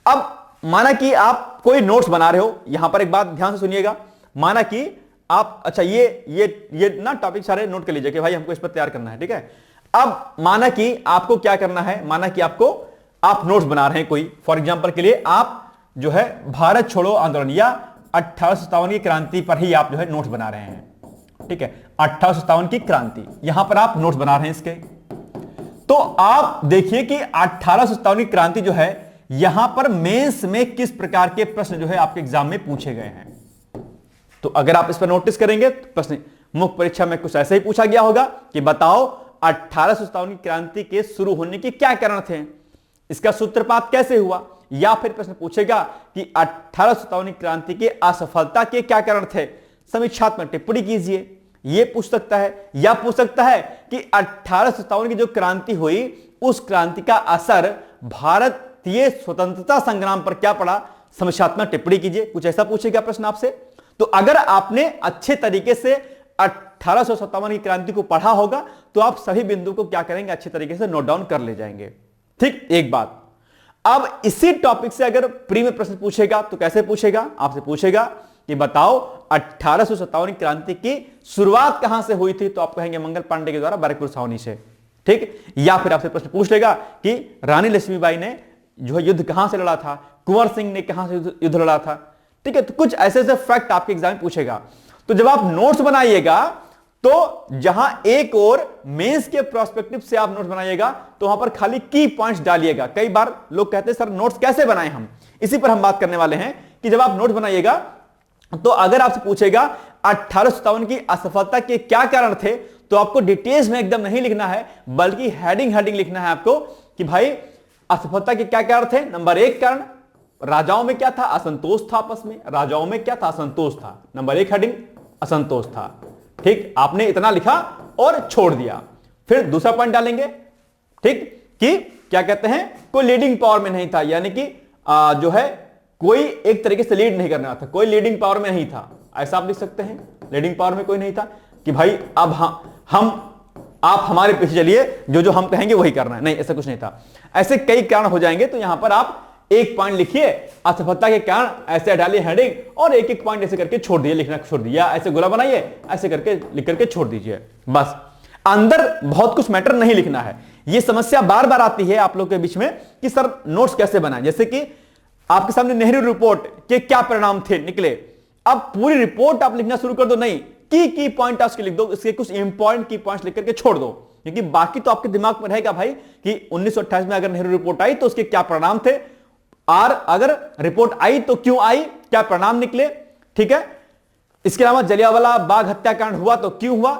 अब माना कि आप कोई नोट्स बना रहे हो, यहां पर एक बात ध्यान से सुनिएगा, माना कि आप, अच्छा ये ना टॉपिक सारे नोट कर लीजिए कि भाई हमको इस पर तैयार करना है, ठीक है। अब माना कि आपको क्या करना है, माना कि आप नोट्स बना रहे हैं कोई, फॉर एग्जांपल के लिए आप जो है भारत छोड़ो आंदोलन या 1857 की क्रांति पर ही आप जो है नोट्स बना रहे हैं, ठीक है। 1857 की क्रांति, यहां पर आप नोट्स बना रहे हैं इसके। तो आप देखिए कि 1857 की क्रांति जो है, यहां पर मेंस में किस प्रकार के प्रश्न जो है आपके एग्जाम में पूछे गए हैं। तो अगर आप इस पर नोटिस करेंगे तो प्रश्न मुख्य परीक्षा में कुछ ऐसे ही पूछा गया होगा कि बताओ 1857 की क्रांति के शुरू होने के क्या कारण थे, इसका सूत्रपात कैसे हुआ, या फिर प्रश्न पूछेगा कि 1857 की क्रांति के असफलता के क्या कारण थे, समीक्षात्मक टिप्पणी कीजिए। यह पूछ सकता है, या पूछ सकता है कि 1857 की जो क्रांति हुई उस क्रांति का असर भारतीय स्वतंत्रता संग्राम पर क्या पड़ा, समीक्षात्मक टिप्पणी कीजिए। कुछ ऐसा पूछेगा प्रश्न आपसे। तो अगर आपने अच्छे तरीके से 1857 की क्रांति को पढ़ा होगा तो आप सभी बिंदु को क्या करेंगे, अच्छे तरीके से नोट डाउन कर ले जाएंगे। ठीक, एक बात। अब इसी टॉपिक से अगर प्री में प्रश्न पूछेगा तो कैसे पूछेगा, आपसे पूछेगा कि बताओ 1857 क्रांति की शुरुआत कहां से हुई थी, तो आप कहेंगे मंगल पांडे के द्वारा बैरकपुर छावनी से, ठीक। या फिर आपसे प्रश्न पूछ लेगा कि रानी लक्ष्मीबाई ने जो है युद्ध कहां से लड़ा था, कुंवर सिंह ने कहां से युद्ध लड़ा था, ठीक है। तो कुछ ऐसे ऐसे फैक्ट आपके एग्जाम में पूछेगा। तो जब आप नोट्स बनाइएगा तो जहां एक और मेंस के प्रोस्पेक्टिव से आप नोट्स बनाइएगा तो वहां पर खाली की पॉइंट्स डालिएगा। कई बार लोग कहते हैं सर नोट्स कैसे बनाएं हम, इसी पर हम बात करने वाले हैं कि जब आप नोट्स बनाइएगा तो अगर आपसे पूछेगा 1857 की असफलता के क्या कारण थे, तो आपको डिटेल्स में एकदम नहीं लिखना है, बल्कि हेडिंग लिखना है आपको कि भाई असफलता के क्या कारण थे। नंबर 1 कारण, राजाओं में क्या था, असंतोष था, आपस में राजाओं में क्या था, असंतोष था। नंबर 1 हेडिंग असंतोष था, ठीक। आपने इतना लिखा और छोड़ दिया। फिर दूसरा पॉइंट डालेंगे, ठीक, कि क्या कहते हैं, कोई लीडिंग पावर में नहीं था, यानी कि जो है कोई एक तरीके से लीड नहीं करना था, कोई लीडिंग पावर में नहीं था, ऐसा आप लिख सकते हैं। लीडिंग पावर में कोई नहीं था कि भाई अब आप हमारे पीछे चलिए, जो हम कहेंगे वही करना है, नहीं, ऐसा कुछ नहीं था। ऐसे कई कारण हो जाएंगे। तो यहां पर आप एक पॉइंट लिखिए, असफलता के कारण, ऐसे डालिए हेडिंग, और एक एक पॉइंट ऐसे करके छोड़ दिए, लिखना छोड़ दिया, ऐसे गोला बनाइए, ऐसे करके लिख करके छोड़ दीजिए। बस, अंदर बहुत कुछ मैटर नहीं लिखना है। यह समस्या बार बार आती है आप लोग के बीच में कि सर नोट्स कैसे बनाएं। जैसे कि आपके सामने नेहरू रिपोर्ट के क्या परिणाम थे निकले, अब पूरी रिपोर्ट आप लिखना शुरू कर दो, नहीं, की पॉइंट उसके लिख दो, इसके कुछ इंपॉर्टेंट की पॉइंट्स लिख करके छोड़ दो, क्योंकि बाकी तो आपके दिमाग में रहेगा भाई कि 1928 में अगर नेहरू रिपोर्ट आई तो उसके क्या परिणाम थे, और अगर रिपोर्ट आई तो क्यों आई, क्या परिणाम निकले, ठीक है। इसके अलावा जलियांवाला बाग हत्याकांड हुआ तो क्यों हुआ,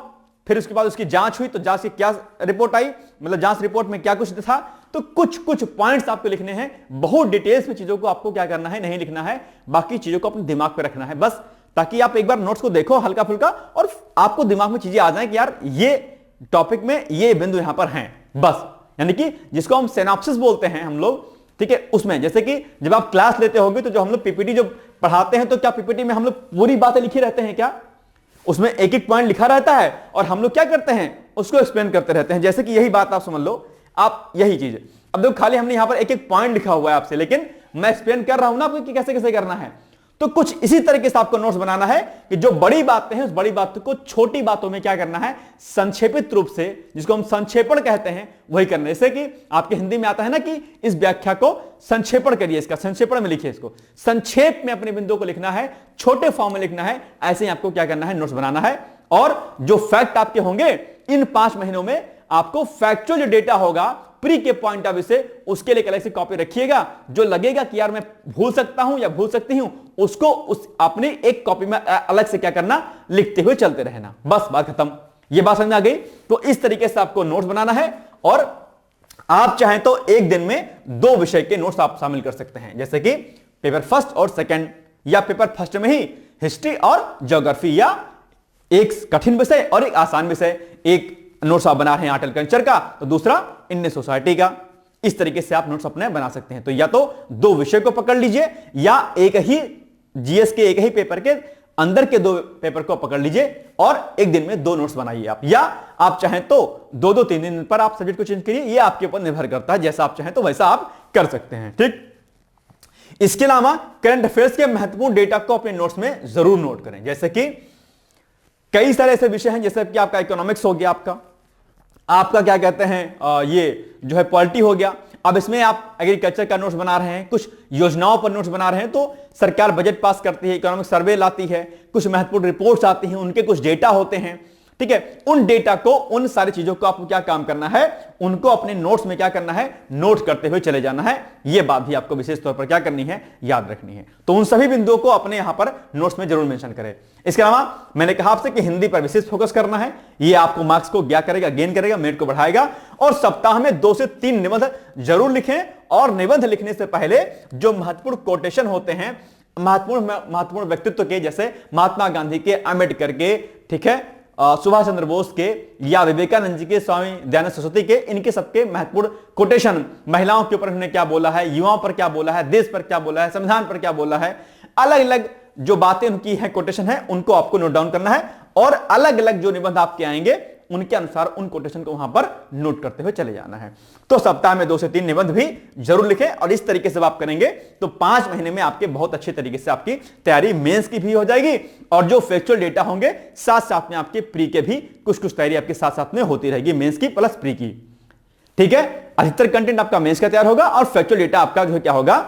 फिर उसके बाद उसकी जांच हुई तो जांच की क्या रिपोर्ट आई, मतलब जांच रिपोर्ट में क्या कुछ था। तो कुछ पॉइंट्स आपको लिखने हैं, बहुत डिटेल्स में चीजों को आपको क्या करना है, नहीं लिखना है, बाकी चीजों को अपने दिमाग पे रखना है बस, ताकि आप एक बार नोट्स को देखो हल्का फुल्का और आपको दिमाग में चीजें आ जाएं कि यार ये टॉपिक में ये बिंदु यहां पर हैं, बस। यानी कि जिसको हम सिनॉप्सिस बोलते हैं हम लोग, ठीक है, उसमें जैसे कि जब आप क्लास लेते होंगे तो जो हम लोग पीपीटी जो पढ़ाते हैं, तो क्या पीपीटी में हम लोग पूरी बातें लिखी रहते हैं क्या, उसमें एक एक पॉइंट लिखा रहता है और हम लोग क्या करते हैं, उसको एक्सप्लेन करते रहते हैं। जैसे कि यही बात आप समझ लो, आप यही चीज, अब देखो खाली हमने यहां पर एक एक पॉइंट लिखा हुआ है आपसे, लेकिन मैं एक्सप्लेन कर रहा हूं ना आपको कि कैसे कैसे करना है। तो कुछ इसी तरीके से आपको नोट्स बनाना है कि जो बड़ी बातें हैं उस बड़ी बातों को छोटी बातों में क्या करना है, संक्षेपित रूप से, जिसको हम संक्षेपण कहते हैं, वही करना है। जैसे कि आपके हिंदी में आता है ना कि इस व्याख्या को संक्षेपण करिए, इसका संक्षेपण में लिखिए, इसको संक्षेप में अपने बिंदु को लिखना है, छोटे फॉर्म में लिखना है। ऐसे ही आपको क्या करना है, नोट्स बनाना है। और जो फैक्ट आपके होंगे इन 5 महीनों में, आपको फैक्चुअल जो डेटा होगा प्री के पॉइंट ऑफ व्यू से, उसके लिए अलग से कॉपी रखिएगा। जो लगेगा कि यार मैं भूल सकता हूं या भूल सकती हूं, उसको उस अपने एक कॉपी में अलग से क्या करना, लिखते हुए चलते रहना, बस बात खत्म। ये बात समझ में आ गई। तो इस तरीके से आपको नोट्स बनाना है, और आप चाहें तो एक दिन में 2 विषय के नोट्स आप शामिल कर सकते हैं, जैसे कि पेपर फर्स्ट और सेकंड, या पेपर फर्स्ट में ही हिस्ट्री और ज्योग्राफी, या एक कठिन विषय और एक आसान विषय। एक नोट्स आप बना रहे हैं आर्ट कल्चर का, तो दूसरा इंडियन सोसाइटी का। इस तरीके से आप नोट्स अपने बना सकते हैं। तो या तो 2 विषय को पकड़ लीजिए, या एक ही जीएस के एक ही पेपर के अंदर के 2 पेपर को पकड़ लीजिए और एक दिन में 2 नोट्स बनाइए आप, या आप चाहें तो 2-2 3 दिन पर आप सब्जेक्ट को चेंज करिए, ये आपके ऊपर निर्भर करता है, जैसा आप चाहें तो वैसा आप कर सकते हैं। ठीक, इसके अलावा करंट अफेयर्स के महत्वपूर्ण डेटा को अपने नोट्स में जरूर नोट करें, जैसे कि कई सारे ऐसे विषय हैं, जैसे कि आपका इकोनॉमिक्स हो गया, आपका क्या कहते हैं ये जो है पॉलिटी हो गया। अब इसमें आप एग्रीकल्चर का नोट्स बना रहे हैं, कुछ योजनाओं पर नोट्स बना रहे हैं, तो सरकार बजट पास करती है, इकोनॉमिक सर्वे लाती है, कुछ महत्वपूर्ण रिपोर्ट्स आती हैं, उनके कुछ डेटा होते हैं। ठीक है, उन डेटा को, उन सारी चीजों को आपको क्या काम करना है, उनको अपने नोट्स में क्या करना है, नोट करते हुए चले जाना है। यह बात भी आपको विशेष तौर पर क्या करनी है, याद रखनी है। तो उन सभी बिंदुओं को अपने यहां पर नोट्स में जरूर मेंशन करें। इसके अलावा मैंने कहा आपसे कि हिंदी पर विशेष फोकस करना है, यह आपको मार्क्स को क्या करेगा, गेन करेगा, मेरिट को बढ़ाएगा। और सप्ताह में 2 से 3 निबंध जरूर लिखें, और निबंध लिखने से पहले जो महत्वपूर्ण कोटेशन होते हैं महत्वपूर्ण व्यक्तित्व के, जैसे महात्मा गांधी के, अम्बेडकर के, ठीक है, सुभाष चंद्र बोस के, या विवेकानंद जी के, स्वामी दयानंद सरस्वती के, इनके सबके महत्वपूर्ण कोटेशन, महिलाओं के ऊपर उन्होंने क्या बोला है, युवाओं पर क्या बोला है, देश पर क्या बोला है, संविधान पर क्या बोला है, अलग अलग जो बातें उनकी है, कोटेशन है, उनको आपको नोट डाउन करना है। और अलग अलग जो निबंध आपके आएंगे उनके अनुसार उन कोटेशन को वहां पर नोट करते हुए चले जाना है। तो सप्ताह में 2 से 3 निबंध भी जरूर लिखें, और इस तरीके से आप करेंगे तो 5 महीने में आपके बहुत अच्छे तरीके से आपकी तैयारी मेंस की भी हो जाएगी, और जो फैक्चुअल डेटा होंगे साथ साथ में आपके प्री के भी कुछ तैयारी आपके साथ साथ में होती रहेगी, मेंस की प्लस प्री की। ठीक है, अधिकतर कंटेंट आपका मेंस का तैयार होगा और फैक्चुअल डेटा आपका जो क्या होगा,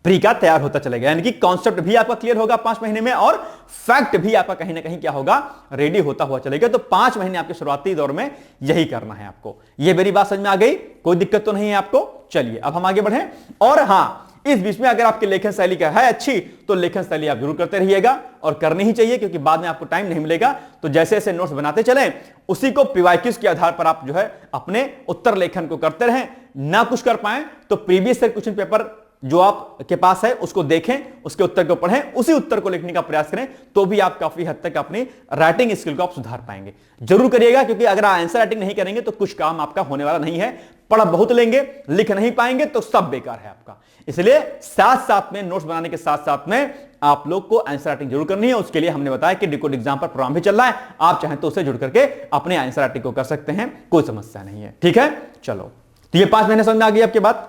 प्री का तैयार होता चलेगा। यानी कि कॉन्सेप्ट भी आपका क्लियर होगा 5 महीने में, और फैक्ट भी आपका कहीं ना कहीं क्या होगा, रेडी होता हुआ चलेगा। तो 5 महीने आपके शुरुआती दौर में यही करना है आपको। ये मेरी बात समझ में आ गई, कोई दिक्कत तो नहीं है आपको? चलिए अब हम आगे बढ़ें। और हाँ, इस बीच में अगर आपकी लेखन शैली का है अच्छी, तो लेखन शैली आप जरूर करते रहिएगा, और करनी ही चाहिए, क्योंकि बाद में आपको टाइम नहीं मिलेगा। तो जैसे जैसे नोट्स बनाते चलें, उसी को पीवाईक्यूज के आधार पर आप जो है अपने उत्तर लेखन को करते रहें। ना कुछ कर पाए तो प्रीवियस ईयर क्वेश्चन पेपर जो आपके पास है उसको देखें, उसके उत्तर को पढ़ें, उसी उत्तर को लिखने का प्रयास करें, तो भी आप काफी हद तक अपनी राइटिंग स्किल को आप सुधार पाएंगे। जरूर करिएगा, क्योंकि अगर आप आंसर राइटिंग नहीं करेंगे तो कुछ काम आपका होने वाला नहीं है। पढ़ बहुत लेंगे, लिख नहीं पाएंगे तो सब बेकार है आपका। इसलिए साथ साथ में नोट्स बनाने के साथ साथ में आप लोग को आंसर राइटिंग जरूर करनी है। उसके लिए हमने बताया कि डिकोड एग्जाम पर प्रोग्राम भी चल रहा है, आप चाहें तो उससे जुड़ करके अपने आंसर राइटिंग को कर सकते हैं, कोई समस्या नहीं है। ठीक है, चलो, तो ये 5 महीने समझ में आ गई आपके बात।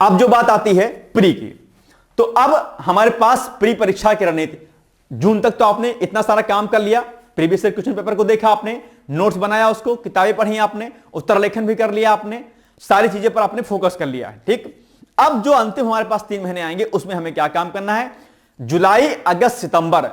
अब जो बात आती है प्री की, तो अब हमारे पास प्री परीक्षा की रणनीति, जून तक तो आपने इतना सारा काम कर लिया, प्रीवियस ईयर क्वेश्चन पेपर को देखा आपने, नोट्स बनाया, उसको किताबें पढ़ी आपने, उत्तर लेखन भी कर लिया आपने, सारी चीजें पर आपने फोकस कर लिया है। ठीक, अब जो अंतिम हमारे पास 3 महीने आएंगे, उसमें हमें क्या काम करना है, जुलाई अगस्त सितंबर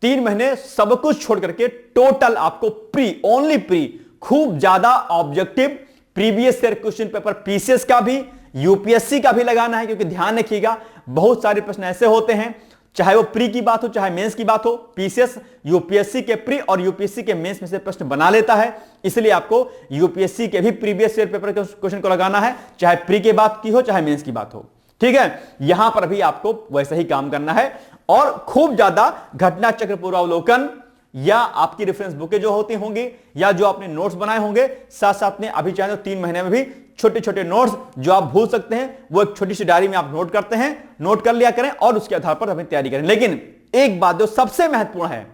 3 महीने सब कुछ छोड़ करके टोटल आपको प्री, ओनली प्री, खूब ज्यादा objective previous year question paper PCS का भी, यूपीएससी का भी लगाना है। क्योंकि ध्यान रखिएगा, बहुत सारे प्रश्न ऐसे होते हैं, चाहे वो प्री की बात हो चाहे मेंस की बात हो, पीसीएस यूपीएससी के प्री और यूपीएससी के मेंस में से प्रश्न बना लेता है। इसलिए आपको यूपीएससी के भी प्रीवियस ईयर पेपर के क्वेश्चन को लगाना है, चाहे प्री की बात की हो चाहे मेंस की बात हो। ठीक है, यहां पर भी आपको वैसा ही काम करना है, और खूब ज्यादा घटना चक्र पूर्वावलोकन, या आपकी रेफरेंस बुकें जो होती होंगी, या जो आपने नोट्स बनाए होंगे, साथ साथ में अभी चाहे तो 3 महीने में भी छोटे छोटे नोट्स जो आप भूल सकते हैं, वो एक छोटी सी डायरी में आप नोट करते हैं, नोट कर लिया करें, और उसके आधार पर हमें तैयारी करें। लेकिन एक बात जो सबसे महत्वपूर्ण है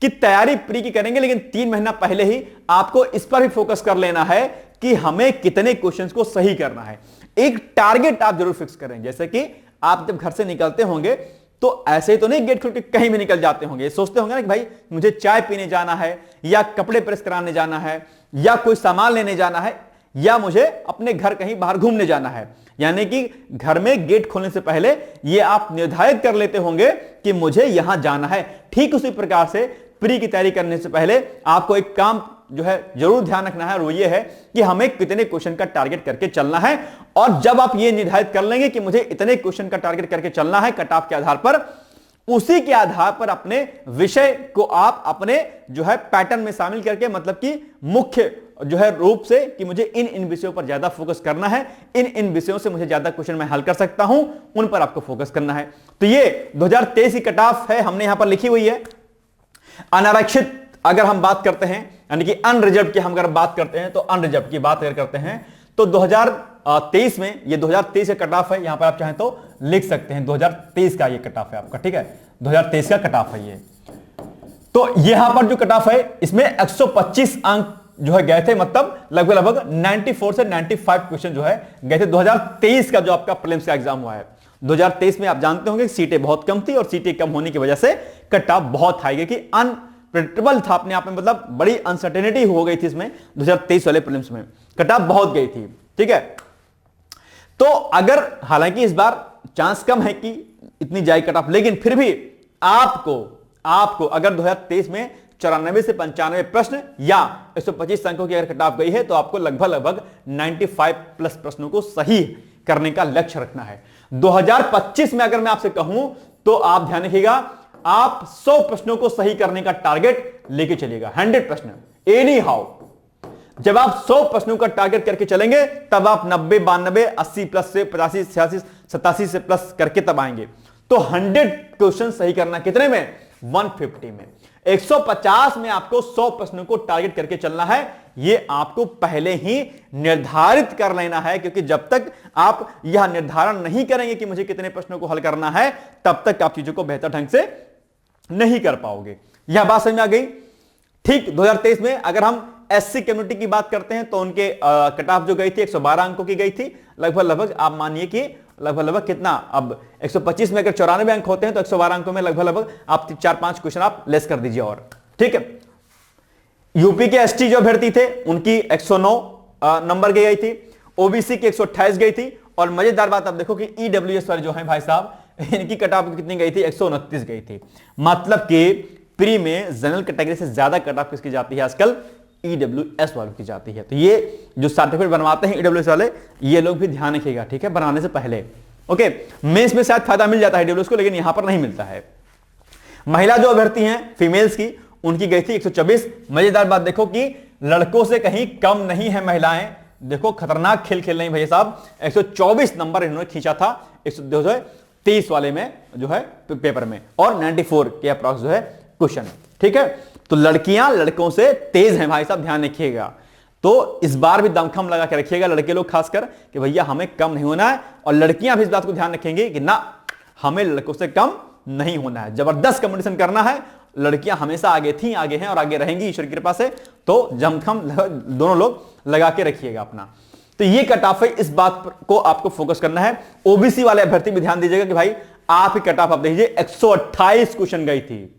कि तैयारी प्री की करेंगे, लेकिन 3 महीना पहले ही आपको इस पर भी फोकस कर लेना है कि हमें कितने क्वेश्चंस को सही करना है। एक टारगेट आप जरूर फिक्स करें। जैसे कि आप जब घर से निकलते होंगे तो ऐसे ही तो नहीं गेट खोल के कहीं भी निकल जाते होंगे, सोचते होंगे ना कि भाई मुझे चाय पीने जाना है, या कपड़े प्रेस कराने जाना है, या कोई सामान लेने जाना है, या मुझे अपने घर कहीं बाहर घूमने जाना है। यानी कि घर में गेट खोलने से पहले ये आप निर्धारित कर लेते होंगे कि मुझे यहां जाना है। ठीक उसी प्रकार से प्री की तैयारी करने से पहले आपको एक काम जो है जरूर ध्यान रखना है, और वो ये है कि हमें कितने क्वेश्चन का टारगेट करके चलना है। और जब आप ये निर्धारित कर लेंगे कि मुझे इतने क्वेश्चन का टारगेट करके चलना है कट ऑफ के आधार पर, उसी के आधार पर अपने विषय को आप अपने जो है पैटर्न में शामिल करके, मतलब कि मुख्य जो है रूप से, कि मुझे इन विषयों पर ज्यादा फोकस करना है, इन विषयों से मुझे ज्यादा क्वेश्चन मैं हल कर सकता हूं, उन पर आपको फोकस करना है। तो ये 2023 की कट ऑफ है, हमने यहां पर लिखी हुई है। अनारक्षित अगर हम बात करते हैं, यानी कि अनरिजर्व की हम अगर बात करते हैं, तो अनरिजर्व की बात अगर करते हैं तो 2023 में, ये 2023 का कट ऑफ है, यहां पर आप चाहें तो लिख सकते हैं 2023 का ये कट ऑफ है आपका, ठीक है, 2023 का कट ऑफ है ये। तो यहां पर जो कट ऑफ है इसमें 125 अंक जो है गए थे, मतलब लगभग 94 से 95 क्वेश्चन जो है गए थे 2023 का जो आपका प्रीलिम्स का एग्जाम हुआ है। 2023 में आप जानते होंगे सीटें बहुत कम थी और सीटें कम होने की वजह से कट ऑफ बहुत हाई गई, कि अनप्रेडिक्टेबल था अपने आप में, मतलब बड़ी अनसर्टेनिटी हो गई थी इसमें 2023 वाले प्रीलिम्स में, कट ऑफ बहुत गई थी, ठीक है। तो अगर हालांकि इस बार चांस कम है कि इतनी जाए कट ऑफ, लेकिन फिर भी आपको अगर 2023 में 94 से 95 प्रश्न या 125 अंकों की अगर कट ऑफ गई है तो आपको लगभग 95 प्लस प्रश्नों को सही करने का लक्ष्य रखना है। 2025 में अगर मैं आपसे कहूं तो आप ध्यान रखिएगा, आप 100 प्रश्नों को सही करने का टारगेट लेके चलिएगा, 100 प्रश्न एनी हाउ। जब आप 100 प्रश्नों का टारगेट करके चलेंगे तब आप 90, 92, 80 प्लस से 85, 86, 87 से प्लस करके तब आएंगे। तो 100 क्वेश्चन सही करना कितने में? 150 में। 150 में आपको 100 प्रश्नों को टारगेट करके चलना है, यह आपको पहले ही निर्धारित कर लेना है, क्योंकि जब तक आप यह निर्धारण नहीं करेंगे कि मुझे कितने प्रश्नों को हल करना है, तब तक आप चीजों को बेहतर ढंग से नहीं कर पाओगे। यह बात समझ में आ गई? ठीक 2023 में अगर हम एससी कम्युनिटी की बात करते हैं तो उनके कट ऑफ जो गई थी 112 अंकों की गई थी, लगभग आप मानिए कि लगभग कितना, अब 125 में अगर 94 अंक होते हैं तो 112 अंकों में लगभग आप 4-5 क्वेश्चन आप लेस कर दीजिए और, ठीक है। यूपी के एसटी जो अभ्यर्थी थे उनकी 109 नंबर गई थी, ओबीसी की 128 गई थी, और मजेदार बात आप देखो कि ईडब्ल्यूएस वाले जो हैं भाई साहब, इनकी कट ऑफ कितनी गई थी? 129 गई थी। मतलब कि प्री में जनरल कैटेगरी से ज्यादा कट ऑफ किसकी जाती है आजकल? ईडब्ल्यूएस वालों की जाती है। तो ये जो सर्टिफिकेट बनवाते हैं ईडब्ल्यूएस वाले, ये लोग भी ध्यान रखिएगा, ठीक है, बनाने से पहले। ओके, मेंस में शायद फायदा मिल जाता है ईडब्ल्यूएस को, लेकिन यहां पर नहीं मिलता है। महिला जो अभ्यर्थी हैं फीमेल्स की, उनकी गई थी 124। मजेदार बात देखो कि लड़कों से कहीं कम नहीं है महिलाएं, देखो खतरनाक खेल खेल रही भैया साहब। 124 नंबर इन्होंने खींचा था 123 वाले में जो है पेपर में, और 94 के अप्रॉक्स जो है क्वेश्चन, ठीक है। तो लड़कियां लड़कों से तेज हैं भाई साहब, ध्यान रखिएगा। तो इस बार भी दमखम लगा के रखिएगा, लड़के लोग खासकर, कि भैया हमें कम नहीं होना है, और लड़कियां भी इस बात को ध्यान रखेंगी कि ना, हमें लड़कों से कम नहीं होना है, जबरदस्त कंपटीशन करना है। लड़कियां हमेशा आगे थी, आगे हैं और आगे रहेंगी ईश्वर की कृपा से। तो दमखम दोनों लोग लगा के रखिएगा अपना। तो ये कट ऑफ है, इस बात को आपको फोकस करना है। ओबीसी वाले अभ्यर्थी भी ध्यान दीजिएगा कि भाई आप ही कट ऑफ आप देखिए, 128 क्वेश्चन गई थी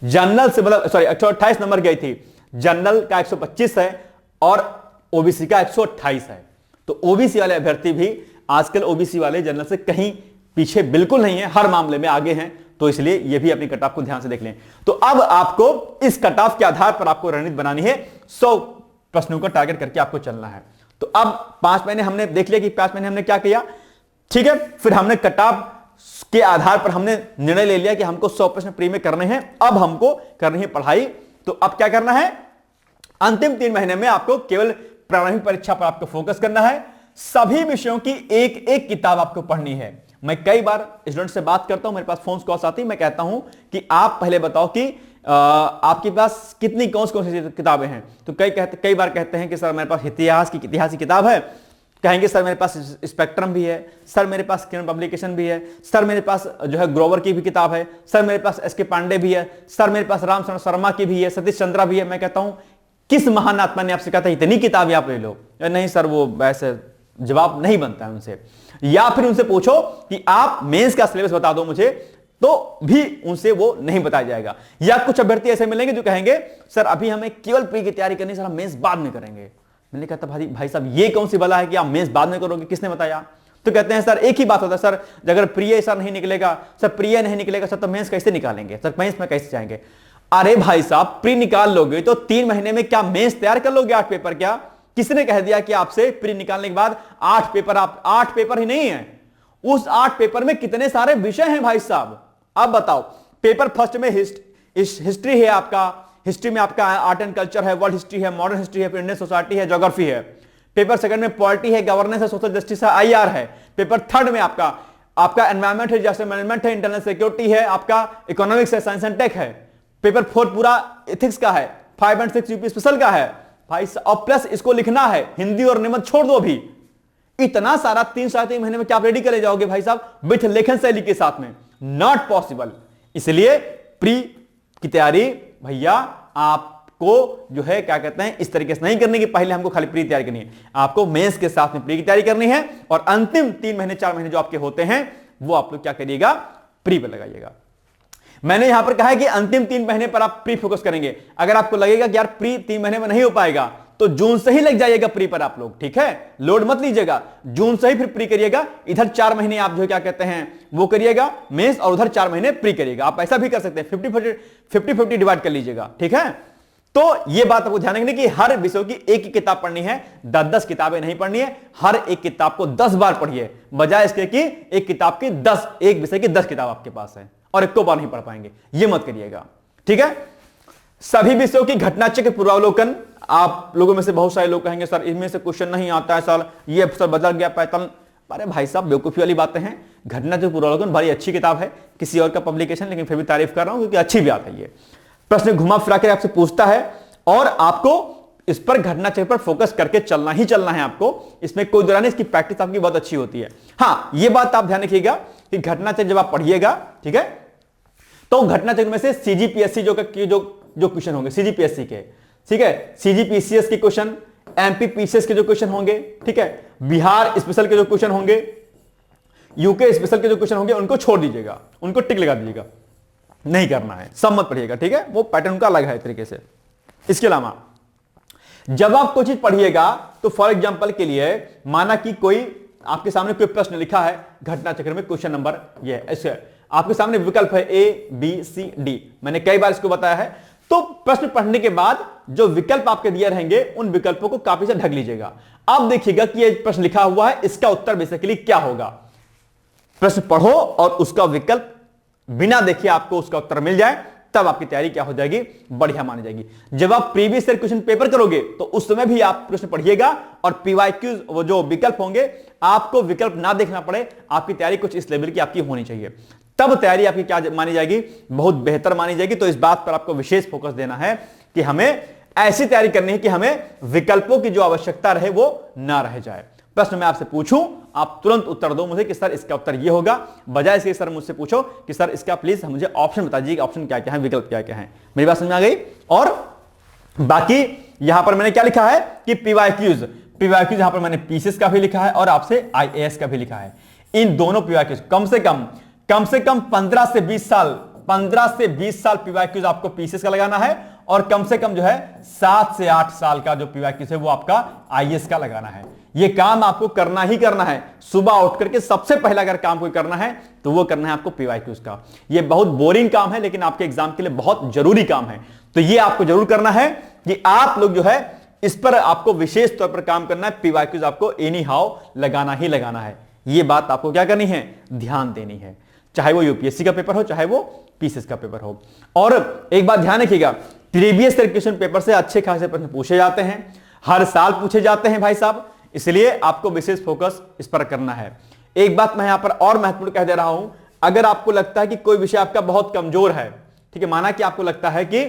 जनरल से, मतलब सॉरी 128 नंबर गई थी। जनरल का 125 है और ओबीसी का 128 है। तो ओबीसी वाले अभ्यर्थी भी आजकल, ओबीसी वाले जनरल से कहीं पीछे बिल्कुल नहीं है, हर मामले में आगे हैं। तो इसलिए ये भी अपनी कट ऑफ को ध्यान से देख लें। तो अब आपको इस कट ऑफ के आधार पर आपको रणनीति बनानी है, 100 प्रश्नों का टारगेट करके आपको चलना है। तो अब 5 महीने हमने देख लिया कि 5 महीने हमने क्या किया, ठीक है। फिर हमने कट ऑफ के आधार पर हमने निर्णय ले लिया कि हमको 100 प्रश्न प्री में करने हैं। अब हमको करनी है पढ़ाई। तो अब क्या करना है? अंतिम 3 महीने में आपको केवल प्रारंभिक परीक्षा पर आपको फोकस करना है। सभी विषयों की एक एक किताब आपको पढ़नी है। मैं कई बार स्टूडेंट से बात करता हूं, मेरे पास फोन कॉल्स आती है, मैं कहता हूं कि आप पहले बताओ कि आपके पास कितनी कौन सी किताबें हैं। तो कई बार कहते हैं कि सर मेरे पास इतिहास की किताब है, कहेंगे सर मेरे पास स्पेक्ट्रम भी है, सर मेरे पास किरण पब्लिकेशन भी है, सर मेरे पास जो है ग्रोवर की भी किताब है, सर मेरे पास एस के पांडे भी है, सर मेरे पास रामचंद्र शर्मा की भी है, सतीश चंद्रा भी है। मैं कहता हूं किस महान आत्मा ने आपसे कहा था इतनी किताबें आप ले लो? नहीं सर, वो वैसे जवाब नहीं बनता है उनसे। या फिर उनसे पूछो कि आप मेंस का सिलेबस बता दो मुझे, तो भी उनसे वो नहीं बताया जाएगा। या कुछ अभ्यर्थी ऐसे मिलेंगे जो कहेंगे सर अभी हमें केवल प्री की तैयारी करनी, सर हम मेंस बाद में करेंगे। मैंने कहा था भाई साहब ये कौन सी बला है कि आप मेंस बाद में करोगे, किसने बताया? तो कहते हैं सर एक ही बात होता है सर, अगर प्रिय सर नहीं निकलेगा, सर प्रिय नहीं निकलेगा सर, तो मेंस कैसे निकालेंगे सर, मेंस में कैसे जाएंगे? अरे भाई साहब प्री निकाल लोगे तो 3 महीने में क्या मेंस तैयार कर लोगे 8 पेपर? क्या किसने कह दिया कि आपसे प्री निकालने के बाद 8 पेपर? आप 8 पेपर ही नहीं है, उस 8 पेपर में कितने सारे विषय हैं भाई साहब। अब बताओ, पेपर फर्स्ट में हिस्ट्री है आपका, हिस्ट्री में आपका आर्ट एंड कल्चर है, वर्ल्ड हिस्ट्री है, मॉडर्न हिस्ट्री है, इंडियन सोसाइटी है, ज्योग्राफी है। पेपर सेकंड में पॉलिटी है, गवर्नेंस है, सोशल जस्टिस है, आईआर है। पेपर थर्ड में आपका एनवायरमेंट है, डिजास्टर मैनेजमेंट है, इंटरनल सिक्योरिटी है, आपका इकोनॉमिक्स है, साइंस एंड टेक है। पेपर फोर्थ पूरा एथिक्स का है, 5 और 6 यूपी स्पेशल का है भाई, और प्लस इसको लिखना है हिंदी और निबंध छोड़ दो। भी इतना सारा 3-3.5 महीने में क्या आप रेडी कर ले जाओगे भाई साहब विथ लेखन शैली के साथ में? Not possible. इसलिए प्री की तैयारी भैया आपको जो है क्या कहते हैं इस तरीके से नहीं करनी कि पहले हमको खाली प्री तैयारी करनी है, आपको मेंस के साथ में प्री की तैयारी करनी है और अंतिम 3 महीने 4 महीने जो आपके होते हैं वो आप लोग क्या करिएगा, प्री पे लगाइएगा। मैंने यहां पर कहा है कि अंतिम 3 महीने पर आप प्री फोकस करेंगे। अगर आपको लगेगा कि यार प्री 3 महीने में नहीं हो पाएगा तो जून से ही लग जाइएगा प्री पर आप लोग, ठीक है, लोड मत लीजिएगा, जून से ही फिर प्री करिएगा। इधर 4 महीने आप जो क्या कहते हैं वो करिएगा मेंस और उधर 4 महीने प्री करिएगा। आप ऐसा भी कर सकते हैं, 50-50 डिवाइड कर लीजिएगा, ठीक है। तो ये बात आपको ध्यान रखनी कि हर विषय की एक ही किताब पढ़नी है, 10-10 किताबें नहीं पढ़नी है। हर एक किताब को 10 बार पढ़िए, बजाय इसके कि एक किताब की 10, एक विषय की 10 किताब आपके पास है और एक को बार नहीं पढ़ पाएंगे, ये मत करिएगा, ठीक है। सभी विषयों की घटना चक्र पूर्वावलोकन। आप लोगों में से बहुत सारे लोग कहेंगे सर इनमें से क्वेश्चन नहीं आता है सर, ये सर बदल गया पैटर्न। अरे भाई साहब बेवकूफी वाली बातें हैं। घटना चक्र पूर्वावलोकन बड़ी अच्छी किताब है, किसी और का पब्लिकेशन, लेकिन फिर भी तारीफ कर रहा हूं क्योंकि अच्छी बात है। ये प्रश्न घुमा फिरा कर आपसे पूछता है और आपको इस पर घटना चक्र पर फोकस करके चलना ही चलना है आपको, इसमें कोई दौरान इसकी प्रैक्टिस आपकी बहुत अच्छी होती है। हाँ, ये बात आप ध्यान रखिएगा कि घटना चक्र जब आप पढ़िएगा, ठीक है, तो घटना चक्र में से सीजीपीएससी जो क्वेश्चन होंगे सीजीपीएससी के, ठीक है, सीजीपीसीएस के क्वेश्चन, एमपीपीसीएस के जो क्वेश्चन होंगे, ठीक है, बिहार स्पेशल के जो क्वेश्चन होंगे, यूके स्पेशल के जो क्वेश्चन होंगे, उनको छोड़ दीजिएगा, उनको टिक लगा दीजिएगा, नहीं करना है, सब मत पढ़िएगा, ठीक है, वो पैटर्न का अलग है तरीके से। इसके अलावा जब आप कोई चीज पढ़िएगा तो फॉर एग्जांपल के लिए माना कि कोई आपके सामने कोई प्रश्न लिखा है घटना चक्र में, क्वेश्चन नंबर ये ऐसे आपके सामने विकल्प है ए बी सी डी, मैंने कई बार इसको बताया है। तो प्रश्न पढ़ने के बाद जो विकल्प आपके दिए रहेंगे उन विकल्पों को काफी से ढक लीजिएगा। अब देखिएगा कि ये प्रश्न लिखा हुआ है, इसका उत्तर बेसिकली क्या होगा। प्रश्न पढ़ो और उसका विकल्प बिना देखे आपको उसका उत्तर मिल जाए, तब आपकी तैयारी क्या हो जाएगी, बढ़िया मानी जाएगी। जब आप प्रीवियस ईयर क्वेश्चन पेपर करोगे तो उस समय भी आप प्रश्न पढ़िएगा और पीवाईक्यूज वो जो विकल्प होंगे आपको विकल्प ना देखना पड़े, आपकी तैयारी कुछ इस लेवल की आपकी होनी चाहिए, तब तैयारी आपकी क्या मानी जाएगी, बहुत बेहतर मानी जाएगी। तो इस बात पर आपको विशेष फोकस देना है कि हमें ऐसी तैयारी करनी है कि हमें विकल्पों की जो आवश्यकता रहे वो ना रह जाए। प्रश्न मैं आपसे पूछूं, आप तुरंत उत्तर दो मुझे कि सर इसका उत्तर ये होगा, बजाय इसके सर मुझसे पूछो कि सर इसका प्लीज मुझे ऑप्शन बता दीजिए, ऑप्शन क्या क्या है, विकल्प क्या क्या है। मेरी बात समझ में आ गई। और बाकी यहां पर मैंने क्या लिखा है कि पीवाईक्यूज यहां पर मैंने पीसीएस का भी लिखा है और आपसे आईएएस का भी लिखा है। इन दोनों पीवाईक्यूज कम से कम 15 से 20 साल पीवाईक्यूज आपको पीसीएस का लगाना है और कम से कम जो है 7 से 8 साल का जो पीवाईक्यूज है वो आपका आईएएस का लगाना है। ये काम आपको करना ही करना है। सुबह उठ करके सबसे पहला अगर काम कोई करना है तो वो करना है आपको पीवाईक्यूज का। ये बहुत बोरिंग काम है लेकिन आपके एग्जाम के लिए बहुत जरूरी काम है, तो ये आपको जरूर करना है कि आप लोग जो है इस पर आपको विशेष तौर पर काम करना है। पीवाईक्यूज आपको एनी हाउ लगाना ही लगाना है, ये बात आपको क्या करनी है, ध्यान देनी है, चाहे वो यूपीएससी का पेपर हो चाहे वो पीसीएस का पेपर हो। और एक बात ध्यान रखिएगा, प्रीवियस ईयर क्वेश्चन पेपर से अच्छे खासे प्रश्न पूछे जाते हैं, हर साल पूछे जाते हैं भाई साहब, इसलिए आपको विशेष फोकस इस पर करना है। एक बात मैं यहां पर और महत्वपूर्ण कह दे रहा हूं, अगर आपको लगता है कि कोई विषय आपका बहुत कमजोर है, ठीक है, माना कि आपको लगता है कि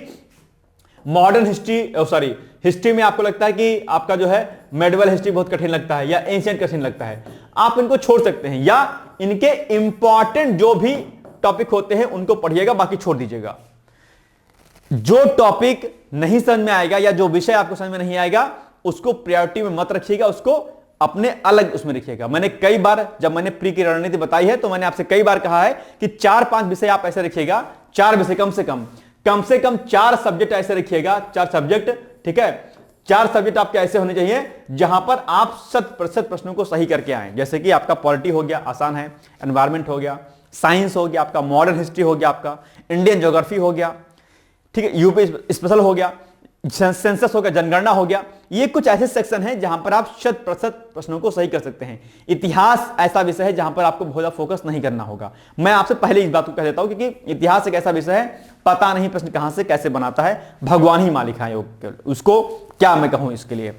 मॉडर्न हिस्ट्री में आपको लगता है कि आपका जो है मेडिवल हिस्ट्री बहुत कठिन लगता है या एंशिएंट कठिन लगता है, आप इनको छोड़ सकते हैं या इनके इंपॉर्टेंट जो भी टॉपिक होते हैं उनको पढ़िएगा, बाकी छोड़ दीजिएगा। जो टॉपिक नहीं समझ में आएगा या जो विषय आपको समझ में नहीं आएगा उसको प्रायोरिटी में मत रखिएगा, उसको अपने अलग उसमें रखिएगा। मैंने कई बार जब मैंने प्री की रणनीति बताई है तो मैंने आपसे कई बार कहा है कि 4-5 विषय आप ऐसे रखिएगा, 4 विषय कम से कम 4 सब्जेक्ट ऐसे रखिएगा, 4 सब्जेक्ट, ठीक है, 4 सब्जेक्ट आपके ऐसे होने चाहिए जहां पर आप 100% प्रश्नों को सही करके आए। जैसे कि आपका पॉलिटी हो गया, आसान है, एनवायरमेंट हो गया, साइंस हो गया, आपका मॉडर्न हिस्ट्री हो गया, आपका इंडियन ज्योग्राफी हो गया, ठीक है, यूपी स्पेशल हो गया, सेंसस हो गया, जनगणना हो गया। ये कुछ ऐसे सेक्शन हैं जहां पर आप 100% प्रश्नों को सही कर सकते हैं। इतिहास ऐसा विषय है जहां पर आपको बहुत ज्यादा फोकस नहीं करना होगा। मैं आपसे पहले इस बात को कह देता हूं क्योंकि इतिहास एक ऐसा विषय है, पता नहीं प्रश्न कहां से कैसे बनाता है, भगवान ही मालिक है उसको, क्या मैं कहूं इसके लिए।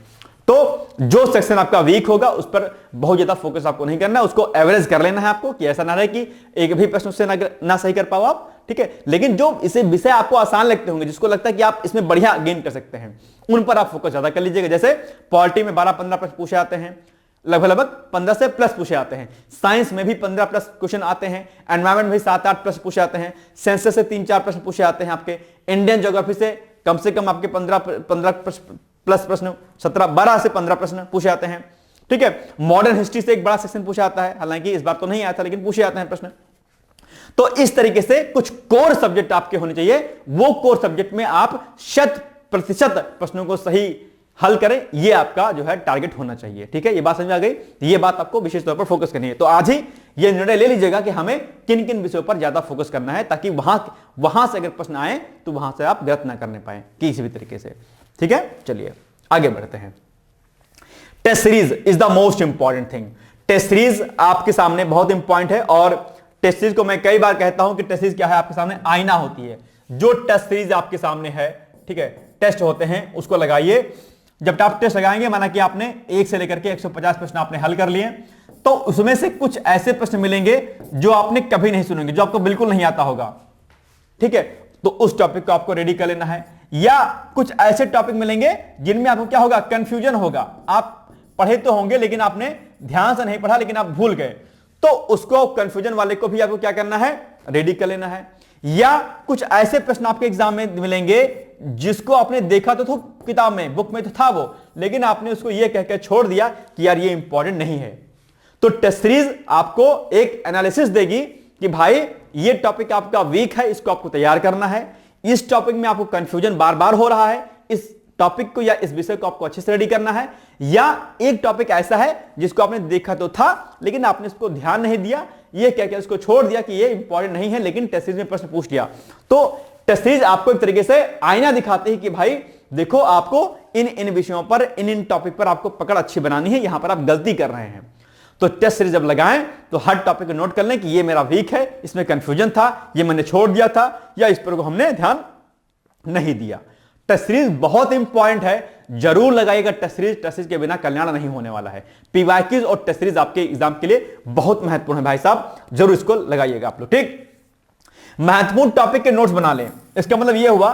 तो जो सेक्शन आपका वीक होगा उस पर बहुत ज्यादा फोकस आपको नहीं करना है, उसको एवरेज कर लेना है आपको, कि ऐसा ना रहे कि एक भी प्रश्न उससे ना सही कर पाओ आप, ठीक है। लेकिन जो इसे विषय आपको आसान लगते होंगे, जिसको लगता है कि आप इसमें बढ़िया गेन कर सकते हैं, उन पर आप फोकस ज्यादा कर लीजिएगा। जैसे पॉलिटी में 12-15 प्रश्न पूछे जाते हैं, लगभग लगभग 15 से प्लस पूछे आते हैं। साइंस में भी 15 प्लस क्वेश्चन आते हैं, एनवायरमेंट में भी 7-8 प्लस पूछे आते हैं, सेंसस से 3-4 प्रश्न पूछे आते हैं, आपके इंडियन ज्योग्राफी से कम आपके 15 प्लस प्रश्न, 12 से 15 प्रश्न पूछे आते हैं। ठीक है, मॉडर्न हिस्ट्री से एक बड़ा सेक्शन पूछा आता है, हालांकि इस बार तो नहीं आया था लेकिन पूछे आते हैं प्रश्न। तो इस तरीके से कुछ कोर सब्जेक्ट आपके होने चाहिए, वो कोर सब्जेक्ट में आप 100% प्रश्नों को सही हल करें, ये आपका जो है टारगेट होना चाहिए। ठीक है, ये बात समझ में आ गई, ये बात आपको विशेष तौर पर फोकस करनी है। तो आज ही ये निर्णय ले लीजिएगा कि हमें किन किन विषयों पर ज्यादा फोकस करना है, ताकि वहां से अगर प्रश्न आए तो वहां से आप गलत ना करने पाए किसी भी तरीके से। ठीक है, चलिए आगे बढ़ते हैं। Test series is the most important thing. Test series आपके सामने बहुत इंपॉर्टेंट है, और टेस्ट सीरीज को मैं कई बार कहता हूं कि टेस्ट सीरीज क्या है, आपके सामने आईना होती है। जो टेस्ट सीरीज आपके सामने है, ठीक है, टेस्ट होते हैं, उसको लगाइए। जब आप टेस्ट लगाएंगे, माना कि आपने 1 से लेकर के 150 प्रश्न आपने हल कर लिए, तो उसमें से कुछ ऐसे प्रश्न मिलेंगे जो आपने कभी नहीं सुनेंगे, जो आपको बिल्कुल नहीं आता होगा। ठीक है, तो उस टॉपिक को आपको रेडी कर लेना है। या कुछ ऐसे टॉपिक मिलेंगे जिनमें आपको क्या होगा, कंफ्यूजन होगा। आप पढ़े तो होंगे लेकिन आपने ध्यान से नहीं पढ़ा, लेकिन आप भूल गए, तो उसको कंफ्यूजन वाले को भी आपको क्या करना है, रेडी कर लेना है। या कुछ ऐसे प्रश्न आपके एग्जाम में मिलेंगे जिसको आपने देखा तो किताब में, बुक में तो था वो, लेकिन आपने उसको ये कहकर छोड़ दिया कि यार ये इंपॉर्टेंट नहीं है। तो टेस्ट सीरीज आपको एक एनालिसिस देगी कि भाई ये टॉपिक आपका वीक है, इसको आपको तैयार करना है। इस टॉपिक में आपको कंफ्यूजन बार बार हो रहा है, इस टॉपिक को या इस विषय को आपको अच्छे से रेडी करना है। या एक टॉपिक ऐसा है जिसको आपने देखा तो था लेकिन आपने इसको ध्यान नहीं दिया, ये क्या क्या इसको छोड़ दिया कि ये इंपॉर्टेंट नहीं है, लेकिन टेस्ट सीरीज में प्रश्न पूछ लिया। तो टेस्ट सीरीज आपको एक तरीके से आईना दिखाते हैं कि भाई देखो, आपको इन विषयों पर, इन टॉपिक पर आपको पकड़ अच्छी बनानी है, यहां पर आप गलती कर रहे हैं। तो टेस्ट सीरीज जब लगाएं तो हर टॉपिक को नोट कर लें कि ये मेरा वीक है, इसमें कंफ्यूजन था, ये मैंने छोड़ दिया था, या इस पर हमने ध्यान नहीं दिया। टेस्ट सीरीज बहुत इंपॉर्टेंट है, जरूर लगाइएगा टेस्ट सीरीज। टेस्ट सीरीज के बिना कल्याण नहीं होने वाला है। पीवाईक्यूज और टेस्ट सीरीज आपके एग्जाम के लिए बहुत महत्वपूर्ण है भाई साहब, जरूर इसको लगाइएगा आप लोग। ठीक, महत्वपूर्ण टॉपिक के नोट्स बना लें। इसका मतलब यह हुआ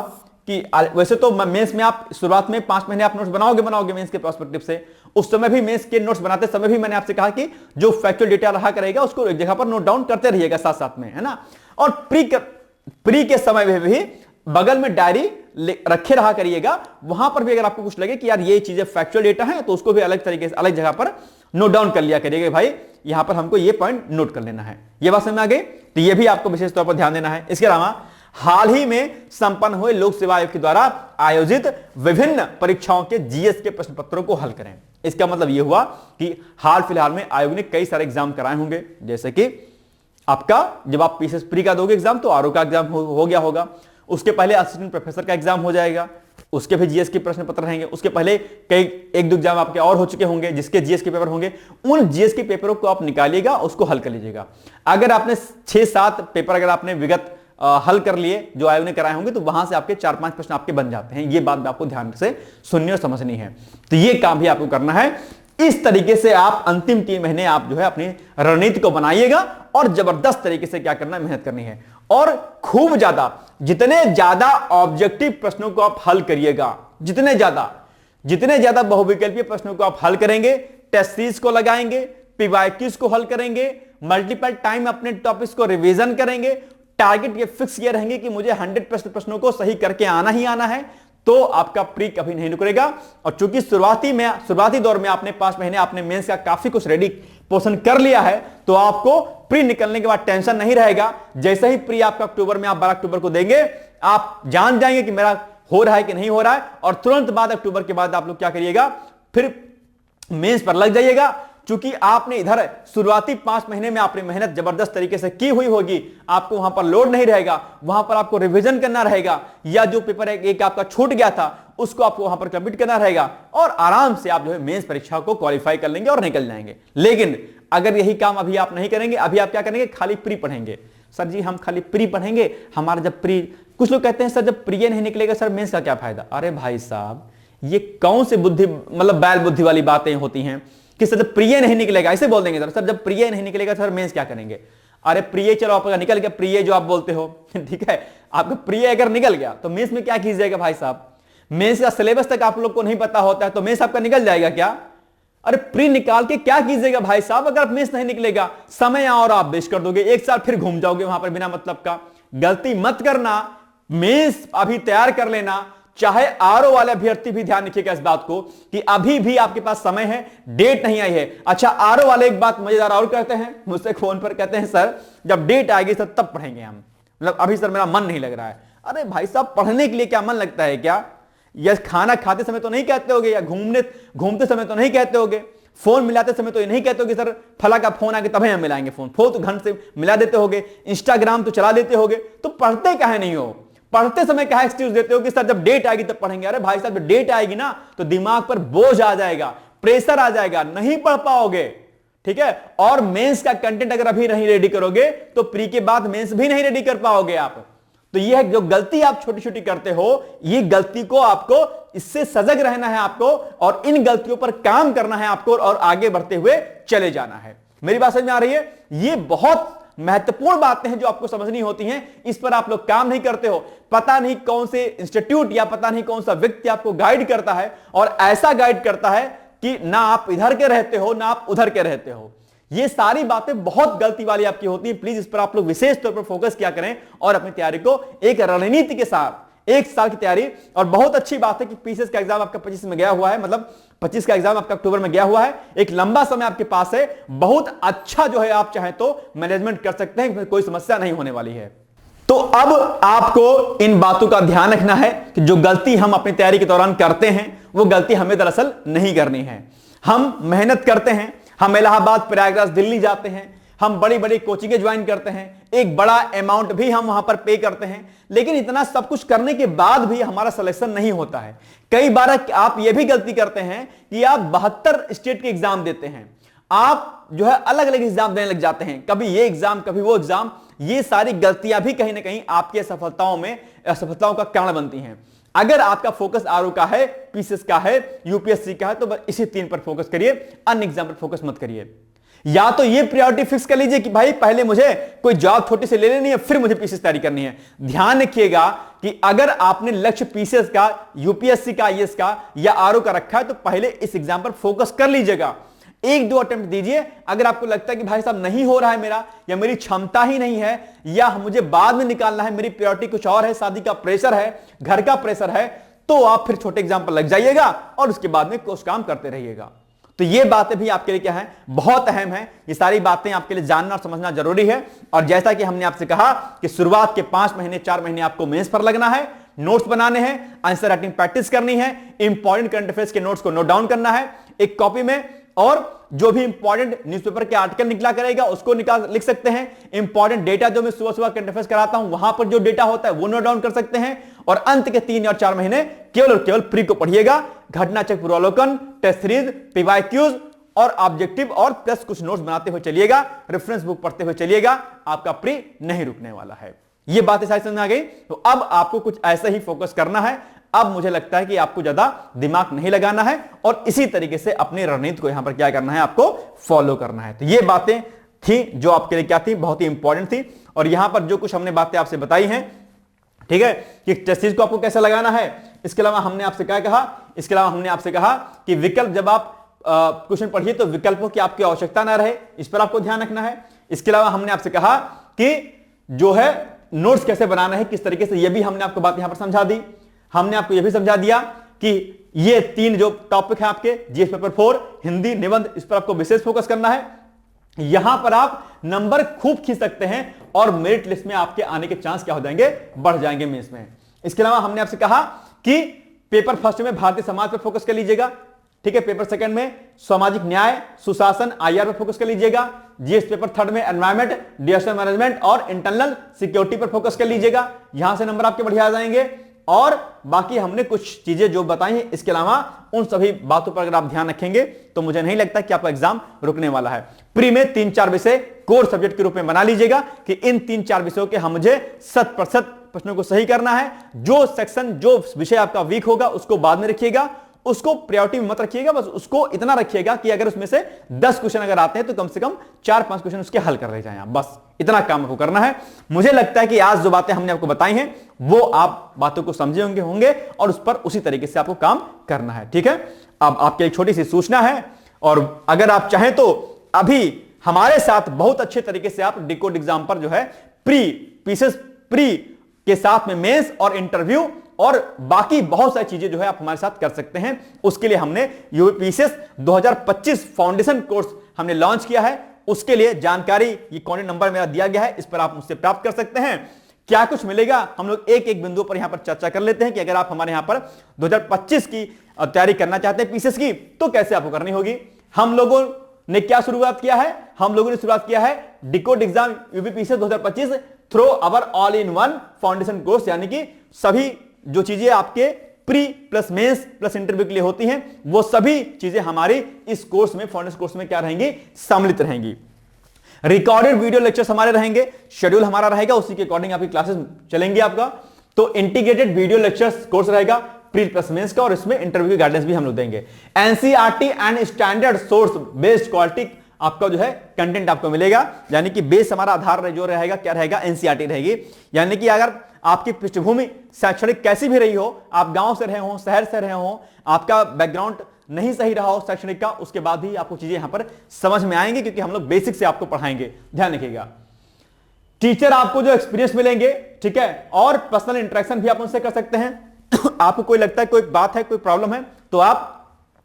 कि वैसे तो मेंस में आप शुरुआत में 5 महीने आप नोट्स बनाओगे मेंस के पर्सपेक्टिव से। उस समय भी मेंस के नोट्स बनाते समय भी मैंने आपसे कहा कि जो फैक्चुअल डेटा रहा करेगा उसको एक जगह पर नोट डाउन करते रहिएगा साथ साथ में, है ना। और प्री के समय में भी बगल में डायरी रखे रहा करिएगा। वहां पर भी अगर आपको कुछ लगे कि यार ये चीजें फैक्चुअल डेटा है, तो उसको भी अलग तरीके से अलग जगह पर नोट डाउन कर लिया करिएगा। भाई यहां पर हमको ये पॉइंट नोट कर लेना है। ये बात समझ में आ गई, तो ये भी आपको विशेष तौर पर ध्यान देना है। इसके अलावा हाल ही में संपन्न हुए लोक सेवा आयोग के द्वारा आयोजित विभिन्न परीक्षाओं के जीएस के प्रश्न पत्रों को हल करें। इसका मतलब यह हुआ कि हाल फिलहाल में आयोग ने कई सारे एग्जाम कराए होंगे, जैसे कि आपका जब आप पीसीएस प्री का दोगे एग्जाम तो आरओ का एग्जाम हो गया होगा, उसके पहले असिस्टेंट प्रोफेसर का एग्जाम हो जाएगा, उसके भी जीएस के प्रश्न पत्र रहेंगे, उसके पहले कई 1-2 एग्जाम आपके और हो चुके होंगे जिसके जीएस के पेपर होंगे। उन जीएस के पेपरों को आप निकालिएगा, उसको हल कर लीजिएगा। अगर आपने 6-7 पेपर अगर आपने विगत हल कर लिए जो आयोग ने कराए होंगे, तो वहां से आपके 4-5 प्रश्न आपके बन जाते हैं। ये बात आपको ध्यान से सुननी और समझनी है, तो ये काम भी आपको करना है। इस तरीके से आप अंतिम 3 महीने आप जो है अपनी रणनीति को बनाइएगा और जबरदस्त तरीके से क्या करना है, मेहनत करनी है। और खूब ज्यादा, जितने ज्यादा ऑब्जेक्टिव प्रश्नों को आप हल करिएगा, जितने ज्यादा बहुविकल्पीय प्रश्नों को आप हल करेंगे, टेस्ट सीरीज को लगाएंगे, पीवाईक्यूज को हल करेंगे, मल्टीपल टाइम अपने टॉपिक्स को रिवीजन करेंगे, टारगेट ये फिक्स ये रहेंगे कि मुझे 100% प्रश्नों को सही करके आना ही आना है, तो आपका प्री कभी नहीं रुकेगा। और चूंकि शुरुआती दौर में आपने 5 महीने आपने मेंस का काफी कुछ रेडी पोर्शन कर लिया है, तो आपको प्री निकलने के बाद टेंशन नहीं रहेगा। जैसे ही प्री आपका अक्टूबर में, आप 12 अक्टूबर को देंगे, आप जान जाएंगे कि मेरा हो रहा है कि नहीं हो रहा है। और तुरंत बाद अक्टूबर के बाद आप लोग क्या करिएगा, फिर मेंस पर लग जाइएगा। चूंकि आपने इधर शुरुआती 5 महीने में आपने मेहनत जबरदस्त तरीके से की हुई होगी, आपको वहां पर लोड नहीं रहेगा, वहां पर आपको रिवीजन करना रहेगा, या जो पेपर एक आपका छूट गया था उसको आपको वहां पर कंप्लीट करना रहेगा, और आराम से आप जो है मेंस परीक्षा को क्वालिफाई कर लेंगे और निकल जाएंगे। लेकिन अगर यही काम अभी आप नहीं करेंगे, अभी आप क्या करेंगे, खाली प्री पढ़ेंगे। सर जी हम खाली प्री पढ़ेंगे, हमारा जब प्री, कुछ लोग कहते हैं सर जब प्री नहीं निकलेगा सर मेंस का क्या फायदा। अरे भाई साहब, ये कौन सी बुद्धि, मतलब बैल बुद्धि वाली बातें होती हैं कि सर जब प्रिय नहीं निकलेगा, ऐसे बोल देंगे सर जब प्रिय नहीं निकलेगा सर मेंस क्या करेंगे। अरे प्रिय चलो आपका निकल गया, प्रिय जो आप बोलते हो ठीक है, आपका प्रिय अगर निकल गया तो मेंस में क्या कीजिएगा भाई साहब। मेंस का सिलेबस तक आप लोग को नहीं पता होता है तो मेंस आपका निकल जाएगा क्या। अरे प्री निकाल के क्या कीजिएगा भाई साहब, अगर मेंस नहीं निकलेगा, समय और आप वेस्ट कर दोगे, एक साल फिर घूम जाओगे वहां पर बिना मतलब का। गलती मत करना, मेंस अभी तैयार कर लेना। चाहे आरओ वाले अभ्यर्थी भी ध्यान रखिएगा इस बात को कि अभी भी आपके पास समय है, डेट नहीं आई है। अच्छा, आरओ वाले एक बात मजेदार और कहते हैं मुझसे फोन पर, कहते हैं सर जब डेट आएगी सर तब पढ़ेंगे हम, मतलब अभी सर मेरा मन नहीं लग रहा है। अरे भाई साहब, पढ़ने के लिए क्या मन लगता है क्या? या खाना खाते समय तो नहीं कहते होगे, या घूमते समय तो नहीं कहते होगे, फोन मिलाते समय तो ये नहीं कहते हो कि सर फला का फोन आके तभी हम मिलाएंगे फोन तो घंटे से मिला देते होगे, इंस्टाग्राम तो चला देते होगे, तो पढ़ते काहे नहीं हो? पढ़ते समय क्या एक्सक्यूज देते हो कि सर जब डेट आएगी तब पढ़ेंगे। अरे भाई साहब, जब डेट आएगी ना तो दिमाग पर बोझ आ जाएगा, प्रेशर आ जाएगा, नहीं पढ़ पाओगे, ठीक है। और मेंस का कंटेंट अगर अभी नहीं रेडी करोगे तो प्री के बाद मेंस भी नहीं रेडी कर पाओगे आप। तो यह जो गलती आप छोटी छोटी करते हो, ये गलती को आपको, इससे सजग रहना है आपको, और इन गलतियों पर काम करना है आपको, और आगे बढ़ते हुए चले जाना है। मेरी बात समझ में आ रही है? ये बहुत महत्वपूर्ण बातें हैं जो आपको समझनी होती हैं, इस पर आप लोग काम नहीं करते हो। पता नहीं कौन से इंस्टीट्यूट या पता नहीं कौन सा व्यक्ति आपको गाइड करता है, और ऐसा गाइड करता है कि ना आप इधर के रहते हो ना आप उधर के रहते हो। ये सारी बातें बहुत गलती वाली आपकी होती है। प्लीज इस पर आप लोग विशेष तौर पर फोकस किया करें और अपनी तैयारी को एक रणनीति के साथ, एक साल की तैयारी। और बहुत अच्छी बात है कि पीसीएस का एग्जाम आपका 25 में गया हुआ है, मतलब 25 का एग्जाम आपका अक्टूबर में गया हुआ है, एक लंबा समय आपके पास है, बहुत अच्छा जो है आप चाहें तो मैनेजमेंट कर सकते हैं, कोई समस्या नहीं होने वाली है। तो अब आपको इन बातों का ध्यान रखना है कि जो गलती हम अपनी तैयारी के दौरान करते हैं वो गलती हमें दरअसल नहीं करनी है। हम मेहनत करते हैं, हम इलाहाबाद, प्रयागराज, दिल्ली जाते हैं, हम बड़ी बड़ी कोचिंगें ज्वाइन करते हैं, एक बड़ा अमाउंट भी हम वहां पर पे करते हैं, लेकिन इतना सब कुछ करने के बाद भी हमारा सिलेक्शन नहीं होता है। कई बार आप ये भी गलती करते हैं कि आप 72 स्टेट के एग्जाम देते हैं, आप जो है अलग अलग एग्जाम देने लग जाते हैं, कभी ये एग्जाम कभी वो एग्जाम। ये सारी गलतियां भी कहीं ना कहीं आपकी असफलताओं का कारण बनती हैं। अगर आपका फोकस आरओ का है, पीसीएस का है, यूपीएससी का है, तो बस इसी 3 पर फोकस करिए, अन्य एग्जाम पर फोकस मत करिए। या तो ये प्रायोरिटी फिक्स कर लीजिए कि भाई पहले मुझे कोई जॉब छोटी से ले लेनी है, फिर मुझे पीसीएस तैयारी करनी है। ध्यान रखिएगा कि अगर आपने लक्ष्य पीसीएस का, यूपीएससी का, आईएएस का या आरओ का रखा है तो पहले इस एग्जाम पर फोकस कर लीजिएगा। 1-2 अटेम्प्ट दीजिए। अगर आपको लगता है कि भाई साहब नहीं हो रहा है मेरा, या मेरी क्षमता ही नहीं है, या मुझे बाद में निकालना है, मेरी प्रायोरिटी कुछ और है, शादी का प्रेशर है, घर का प्रेशर है, तो आप फिर छोटे एग्जाम पर लग जाइएगा और उसके बाद में कुछ काम करते रहिएगा। तो ये बातें भी आपके लिए क्या है, बहुत अहम है। ये सारी बातें आपके लिए जानना और समझना जरूरी है। और जैसा कि हमने आपसे कहा कि शुरुआत के 5 महीने 4 महीने आपको मेंस पर लगना है, नोट्स बनाने हैं, आंसर राइटिंग प्रैक्टिस करनी है, इंपॉर्टेंट करंट अफेयर्स के नोट्स को नोट डाउन करना है एक कॉपी में, और जो भी इंपॉर्टेंट न्यूज़पेपर के आर्टिकल निकला करेगा उसको लिख सकते हैं। इंपॉर्टेंट डेटा जो मैं सुबह सुबह करंट अफेयर्स कराता हूं वहां पर जो डेटा होता है वो नोट डाउन कर सकते हैं। और अंत के 3 और 4 महीने केवल और केवल प्री को पढ़िएगा, घटना चक्र पूर्वावलोकन, टेस्ट सीरीज, पीवाईक्यूज और ऑब्जेक्टिव, और प्लस कुछ नोट्स बनाते हुए चलिएगा, रेफरेंस बुक पढ़ते हुए चलिएगा, आपका प्री नहीं रुकने वाला है। ये बातें सारी समझ में आ गई। तो अब आपको कुछ ऐसा ही फोकस करना है। अब मुझे लगता है कि आपको ज्यादा दिमाग नहीं लगाना है, और इसी तरीके से अपनी रणनीति को यहां पर क्या करना है, आपको फॉलो करना है। तो ये बातें थी जो आपके लिए क्या थी, बहुत ही इंपॉर्टेंट थी। और यहां पर जो कुछ हमने बातें आपसे बताई हैं, ठीक है, कि टेस्ट को आपको कैसे लगाना है, इसके अलावा हमने आपसे क्या कहा, इसके अलावा हमने आपसे कहा कि विकल्प, जब आप क्वेश्चन पढ़िए तो विकल्पों की आपकी आवश्यकता ना रहे, इस पर आपको ध्यान रखना है। इसके अलावा हमने आपसे कहा कि जो है नोट्स कैसे बनाना है, किस तरीके से, ये भी हमने आपको बात यहां पर समझा दी। हमने आपको यह भी समझा दिया कि ये 3 जो टॉपिक है आपके जीएस पेपर 4, हिंदी, निबंध, इस पर आपको विशेष फोकस करना है। यहां पर आप नंबर खूब खींच सकते हैं और मेरिट लिस्ट में आपके आने के चांस क्या हो जाएंगे, बढ़ जाएंगे मेंस में। इसके अलावा हमने आपसे कहा कि पेपर फर्स्ट में भारतीय समाज पर फोकस कर लीजिएगा, ठीक है। पेपर सेकंड में सामाजिक न्याय, सुशासन, आईआर पर फोकस कर लीजिएगा। जीएस पेपर थर्ड में एनवायरमेंट, डिजास्टर मैनेजमेंट और इंटरनल सिक्योरिटी पर फोकस कर लीजिएगा। यहां से नंबर आपके बढ़िया आ जाएंगे। और बाकी हमने कुछ चीजें जो बताई हैं, इसके अलावा उन सभी बातों पर अगर आप ध्यान रखेंगे तो मुझे नहीं लगता कि आपका एग्जाम रुकने वाला है। प्री में 3-4 विषय कोर सब्जेक्ट के रूप में बना लीजिएगा कि इन 3-4 विषयों के हम मुझे 100% प्रश्नों को सही करना है। जो सेक्शन, जो विषय आपका वीक होगा उसको बाद में रखिएगा, उसको प्रायोरिटी में मत रखिएगा, बस उसको इतना रखिएगा कि अगर उसमें से 10 क्वेश्चन अगर आते हैं तो कम से कम 4-5 क्वेश्चन उसके हल कर ले जाएं आप, बस इतना काम आपको करना है। मुझे लगता है कि आज जो बातें हमने आपको बताई हैं वो आप बातों को समझे होंगे और उस पर उसी तरीके से आपको काम करना है, ठीक है। अब आपके एक छोटी सी सूचना है, और अगर आप चाहें तो अभी हमारे साथ बहुत अच्छे तरीके से आप डिकोड एग्जाम पर जो है पीसेस प्री के साथ में मेंस और इंटरव्यू और बाकी बहुत सारी चीजें जो है आप हमारे साथ कर सकते हैं। उसके लिए हमने यूपीसीएस 2025 फाउंडेशन कोर्स हमने लॉन्च किया है। उसके लिए जानकारी ये कॉन्टैक्ट नंबर मेरा दिया गया है, इस पर आप मुझसे प्राप्त कर सकते हैं। क्या कुछ मिलेगा हम लोग एक एक बिंदु पर यहां पर चर्चा कर लेते हैं कि अगर आप हमारे यहां पर 2025 की तैयारी करना चाहते हैं पीसीएस की, तो कैसे आपको करनी होगी। हम लोगों ने क्या शुरुआत किया है, हम लोगों ने शुरुआत किया है decode exam UPCS 2025 through our all in one foundation course, यानी कि सभी जो चीजें आपके pre plus mains plus interview के लिए होती हैं वो सभी चीजें हमारी इस कोर्स में, फाउंडेशन कोर्स में क्या रहेंगी, सम्मिलित रहेंगी। रिकॉर्डेड वीडियो लेक्चर्स हमारे रहेंगे, शेड्यूल हमारा रहेगा, उसी के अकॉर्डिंग आपकी क्लासेस चलेंगी आपका। तो इंटीग्रेटेड वीडियो लेक्चर्स कोर्स रहेगा प्री प्लस मेंस का, और इसमें इंटरव्यू की गाइडेंस भी हम लोग देंगे। NCERT and standard source based quality आपका जो है कंटेंट आपको मिलेगा, यानी कि बेस हमारा आधार जो रहेगा क्या रहेगा, एनसीईआरटी रहेगी। यानी कि अगर आपकी पृष्ठभूमि शैक्षणिक कैसी भी रही हो, आप गांव से रहे हो, शहर से रहे हो, आपका बैकग्राउंड नहीं सही रहा हो शैक्षणिक का, उसके बाद ही आपको चीजें यहां पर समझ में आएंगी, क्योंकि हम लोग बेसिक से आपको पढ़ाएंगे। ध्यान रखिएगा, टीचर आपको जो एक्सपीरियंस मिलेंगे, ठीक है, और पर्सनल इंटरेक्शन भी आप उनसे कर सकते हैं। आपको कोई लगता है कोई बात है, कोई प्रॉब्लम है, तो आप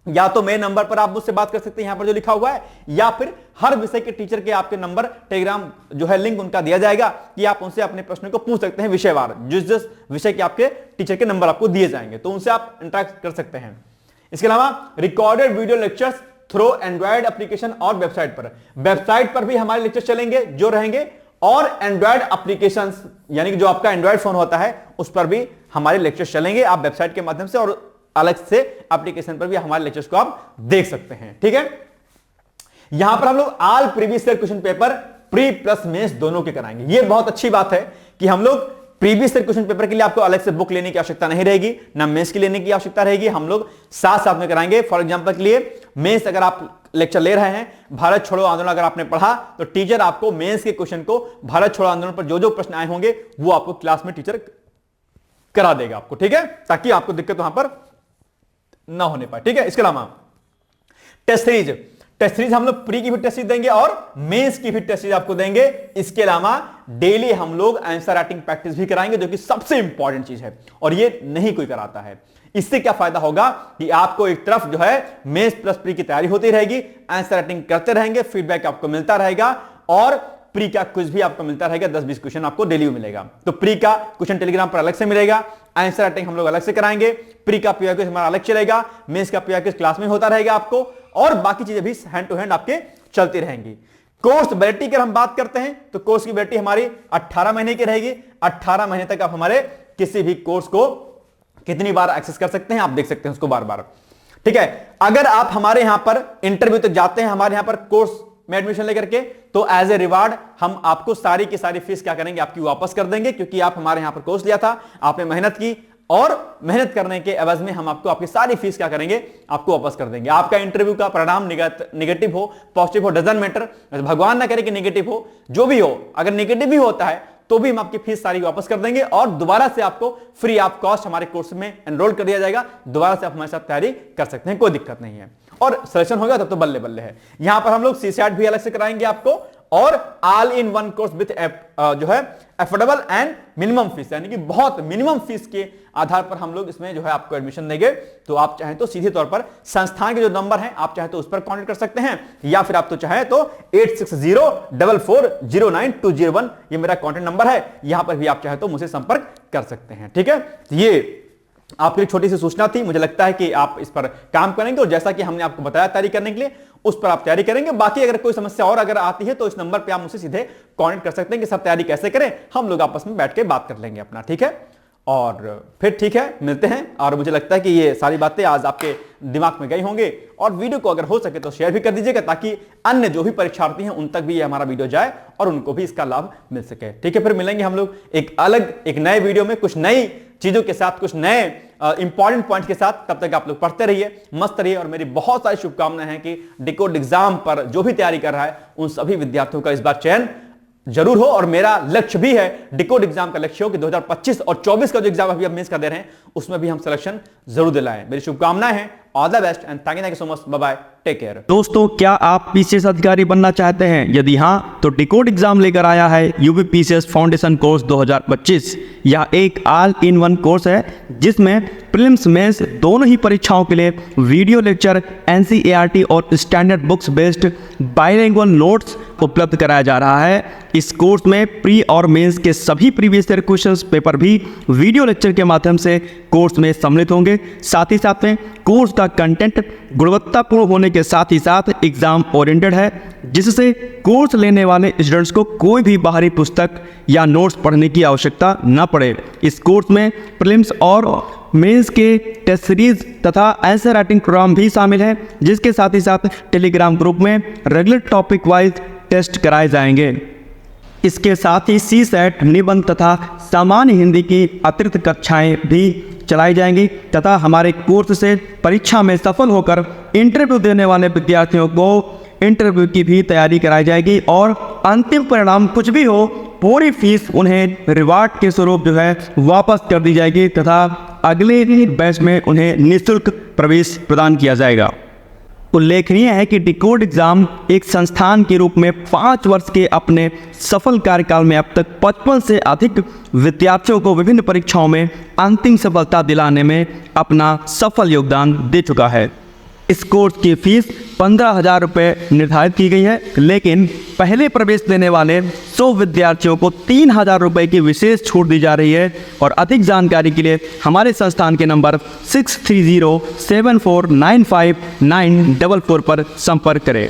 या तो मेरे नंबर पर आप मुझसे बात कर सकते हैं, यहां पर जो लिखा हुआ है, या फिर हर विषय के टीचर के आपके नंबर टेलीग्राम जो है लिंक उनका दिया जाएगा कि आप उनसे अपने प्रश्नों को पूछ सकते हैं विषयवार। जिस विषय के आपके टीचर के नंबर आपको दिए जाएंगे, तो उनसे आप इंटरेक्ट कर सकते हैं। इसके अलावा recorded video lectures through Android application और वेबसाइट पर भी हमारे लेक्चर चलेंगे जो रहेंगे, और एंड्रॉइड एप्लीकेशंस यानी कि जो आपका एंड्रॉइड फोन होता है उस पर भी हमारे लेक्चर चलेंगे। आप वेबसाइट के माध्यम से और अलग से एप्लीकेशन पर भी हमारे लेक्चर्स को आप देख सकते हैं। ठीक है, यहां पर हम लोग all previous year question paper pre plus mains दोनों के कराएंगे। ये बहुत अच्छी बात है कि हम लोग प्रीवियस ईयर क्वेश्चन पेपर के लिए आपको अलग से बुक लेने की आवश्यकता नहीं रहेगी, ना मेंस की लेने की आवश्यकता रहेगी, हम लोग साथ साथ में कराएंगे। फॉर एग्जांपल के लिए मेंस अगर आप लेक्चर ले रहे हैं, भारत छोड़ो आंदोलन अगर आपने पढ़ा, तो टीचर आपको मेंस के क्वेश्चन को भारत छोड़ो आंदोलन पर जो जो प्रश्न आए होंगे वो आपको क्लास में टीचर करा देगा आपको। ठीक है, ताकि आपको दिक्कत वहां पर ना होने पाए। ठीक है, इसके अलावा टेस्ट सीरीज हम लोग प्री की भी टेस्ट सीरीज देंगे और मेंस की भी टेस्ट सीरीज आपको देंगे। इसके अलावा डेली हम लोग आंसर राइटिंग प्रैक्टिस भी कराएंगे, जो कि सबसे इंपॉर्टेंट चीज है, और ये नहीं कोई कराता है। इससे क्या फायदा होगा कि आपको एक तरफ जो है मेंस प्लस प्री की तैयारी होती रहेगी, आंसर राइटिंग करते रहेंगे, फीडबैक आपको मिलता रहेगा, और प्री का क्विज भी आपको मिलता रहेगा, 10-20 क्वेश्चन आपको डेली मिलेगा। तो प्री का क्वेश्चन टेलीग्राम पर अलग से मिलेगा, आंसर राइटिंग हम लोग अलग से कराएंगे, प्री का पीआई क्विज हमारा अलग चलेगा, मेंस का पीआई क्विज क्लास में होता रहेगा आपको, और बाकी चीजें भी हैंड टू हैंड आपके चलती रहेंगी। कोर्स वैलिडिटी की हम बात करते हैं तो कोर्स की वैलिडिटी हमारी 18 महीने की रहेगी। 18 महीने तक आप हमारे किसी भी कोर्स को कितनी बार एक्सेस कर सकते हैं, आप देख सकते हैं उसको बार बार। ठीक है, अगर आप हमारे यहां पर इंटरव्यू तक जाते हैं हमारे यहां पर कोर्स में एडमिशन लेकर के, तो एज ए रिवार्ड हम आपको सारी की सारी फीस क्या करेंगे, आपकी वापस कर देंगे, क्योंकि आप हमारे यहां पर कोर्स लिया था, आपने मेहनत की, और मेहनत करने के एवज में हम आपको आपकी सारी फीस क्या करेंगे, आपको वापस कर देंगे। आपका इंटरव्यू का परिणाम निगेटिव हो पॉजिटिव हो डजंट मैटर, भगवान ना करे कि निगेटिव हो, जो भी हो, अगर निगेटिव भी होता है तो भी हम आपकी फीस सारी वापस कर देंगे, और दोबारा से आपको फ्री ऑफ कॉस्ट हमारे कोर्स में एनरोल कर दिया जाएगा। दोबारा से आप हमारे साथ तैयारी कर सकते हैं, कोई दिक्कत नहीं है, और सिलेक्शन होगा तब तो बल्ले बल्ले है। यहां पर हम लोग सीसैट भी अलग से कराएंगे आपको, और all in one course with जो है अफोर्डेबल एंड मिनिमम फीस, यानी कि बहुत मिनिमम फीस के आधार पर हम लोग इसमें जो है आपको एडमिशन देंगे। तो आप चाहें तो सीधे तौर पर संस्थान के जो नंबर हैं आप चाहें तो उस पर कांटेक्ट कर सकते हैं, या फिर आप तो चाहें तो 8604409201 ये मेरा कांटेक्ट नंबर है, यहां पर भी आप चाहें तो मुझसे संपर्क कर सकते हैं। ठीक है, ये आपके लिए छोटी सी सूचना थी, मुझे लगता है कि आप इस पर काम करेंगे, और जैसा कि हमने आपको बताया तैयारी करने के लिए, उस पर आप तैयारी करेंगे। बाकी अगर कोई समस्या और अगर आती है तो इस नंबर पे आप मुझसे सीधे कांटेक्ट कर सकते हैं कि सब तैयारी कैसे करें, हम लोग आपस में बैठ के बात कर लेंगे अपना। ठीक है, और फिर ठीक है, मिलते हैं। और मुझे लगता है कि ये सारी बातें आज आपके दिमाग में गई होंगे, और वीडियो को अगर हो सके तो शेयर भी कर दीजिएगा, ताकि अन्य जो भी परीक्षार्थी हैं उन तक भी ये हमारा वीडियो जाए और उनको भी इसका लाभ मिल सके। ठीक है, फिर मिलेंगे हम लोग एक नए वीडियो में, कुछ नई चीजों के साथ, कुछ नए इंपॉर्टेंट पॉइंट के साथ। तब तक आप लोग पढ़ते रहिए, मस्त रहिए, और मेरी बहुत सारी शुभकामनाएं हैं कि डिकोड एग्जाम पर जो भी तैयारी कर रहा है उन सभी विद्यार्थियों का इस बार चयन जरूर हो। और मेरा लक्ष्य भी है, डिकोड एग्जाम का लक्ष्य हो कि 2025 और 24 का जो एग्जाम अभी हम मिस कर दे रहे हैं उसमें भी हम सिलेक्शन जरूर दिलाएं। मेरी शुभकामनाएं हैं। All the best and thank you so much. Bye bye, take care. दोस्तों, क्या आप पीसीएस अधिकारी बनना चाहते हैं? यदि हाँ, तो डिकोड एग्जाम लेकर आया है यूपी पीसीएस फाउंडेशन कोर्स 2025। यह एक ऑल इन वन कोर्स है जिसमें प्रीलिम्स मेंस दोनों ही परीक्षाओं के लिए वीडियो लेक्चर, एनसीईआरटी और standard books based bilingual notes उपलब्ध कराया जा रहा है। इस कोर्स में प्री और मेंस के सभी प्रीवियस ईयर क्वेश्चंस पेपर भी वीडियो लेक्चर के माध्यम से कोर्स में सम्मिलित होंगे। साथ ही साथ में कोर्स का कंटेंट गुणवत्तापूर्ण होने के साथ ही साथ एग्जाम ओरिएंटेड है, जिससे कोर्स लेने वाले स्टूडेंट्स को कोई भी बाहरी पुस्तक या नोट्स पढ़ने की आवश्यकता न पड़े। इस कोर्स में प्रीलिम्स और मेंस के टेस्ट सीरीज तथा आंसर राइटिंग प्रोग्राम भी शामिल है, जिसके साथ ही साथ टेलीग्राम ग्रुप में रेगुलर टॉपिक वाइज टेस्ट कराए जाएंगे। इसके साथ ही सीसेट, निबंध तथा सामान्य हिंदी की अतिरिक्त कक्षाएं भी चलाई जाएंगी तथा हमारे कोर्स से परीक्षा में सफल होकर इंटरव्यू देने वाले विद्यार्थियों को इंटरव्यू की भी तैयारी कराई जाएगी और अंतिम परिणाम कुछ भी हो, पूरी फीस उन्हें रिवार्ड के स्वरूप जो है वापस कर दी जाएगी तथा अगले बैच में उन्हें निःशुल्क प्रवेश प्रदान किया जाएगा। उल्लेखनीय है कि डिकोड एग्जाम एक संस्थान के रूप में 5 वर्ष के अपने सफल कार्यकाल में अब तक 55 से अधिक विद्यार्थियों को विभिन्न परीक्षाओं में अंतिम सफलता दिलाने में अपना सफल योगदान दे चुका है। इस कोर्स की फीस 15,000 रुपये निर्धारित की गई है, लेकिन पहले प्रवेश देने वाले 100 विद्यार्थियों को 3,000 रुपये की विशेष छूट दी जा रही है। और अधिक जानकारी के लिए हमारे संस्थान के नंबर 6307495944 पर संपर्क करें।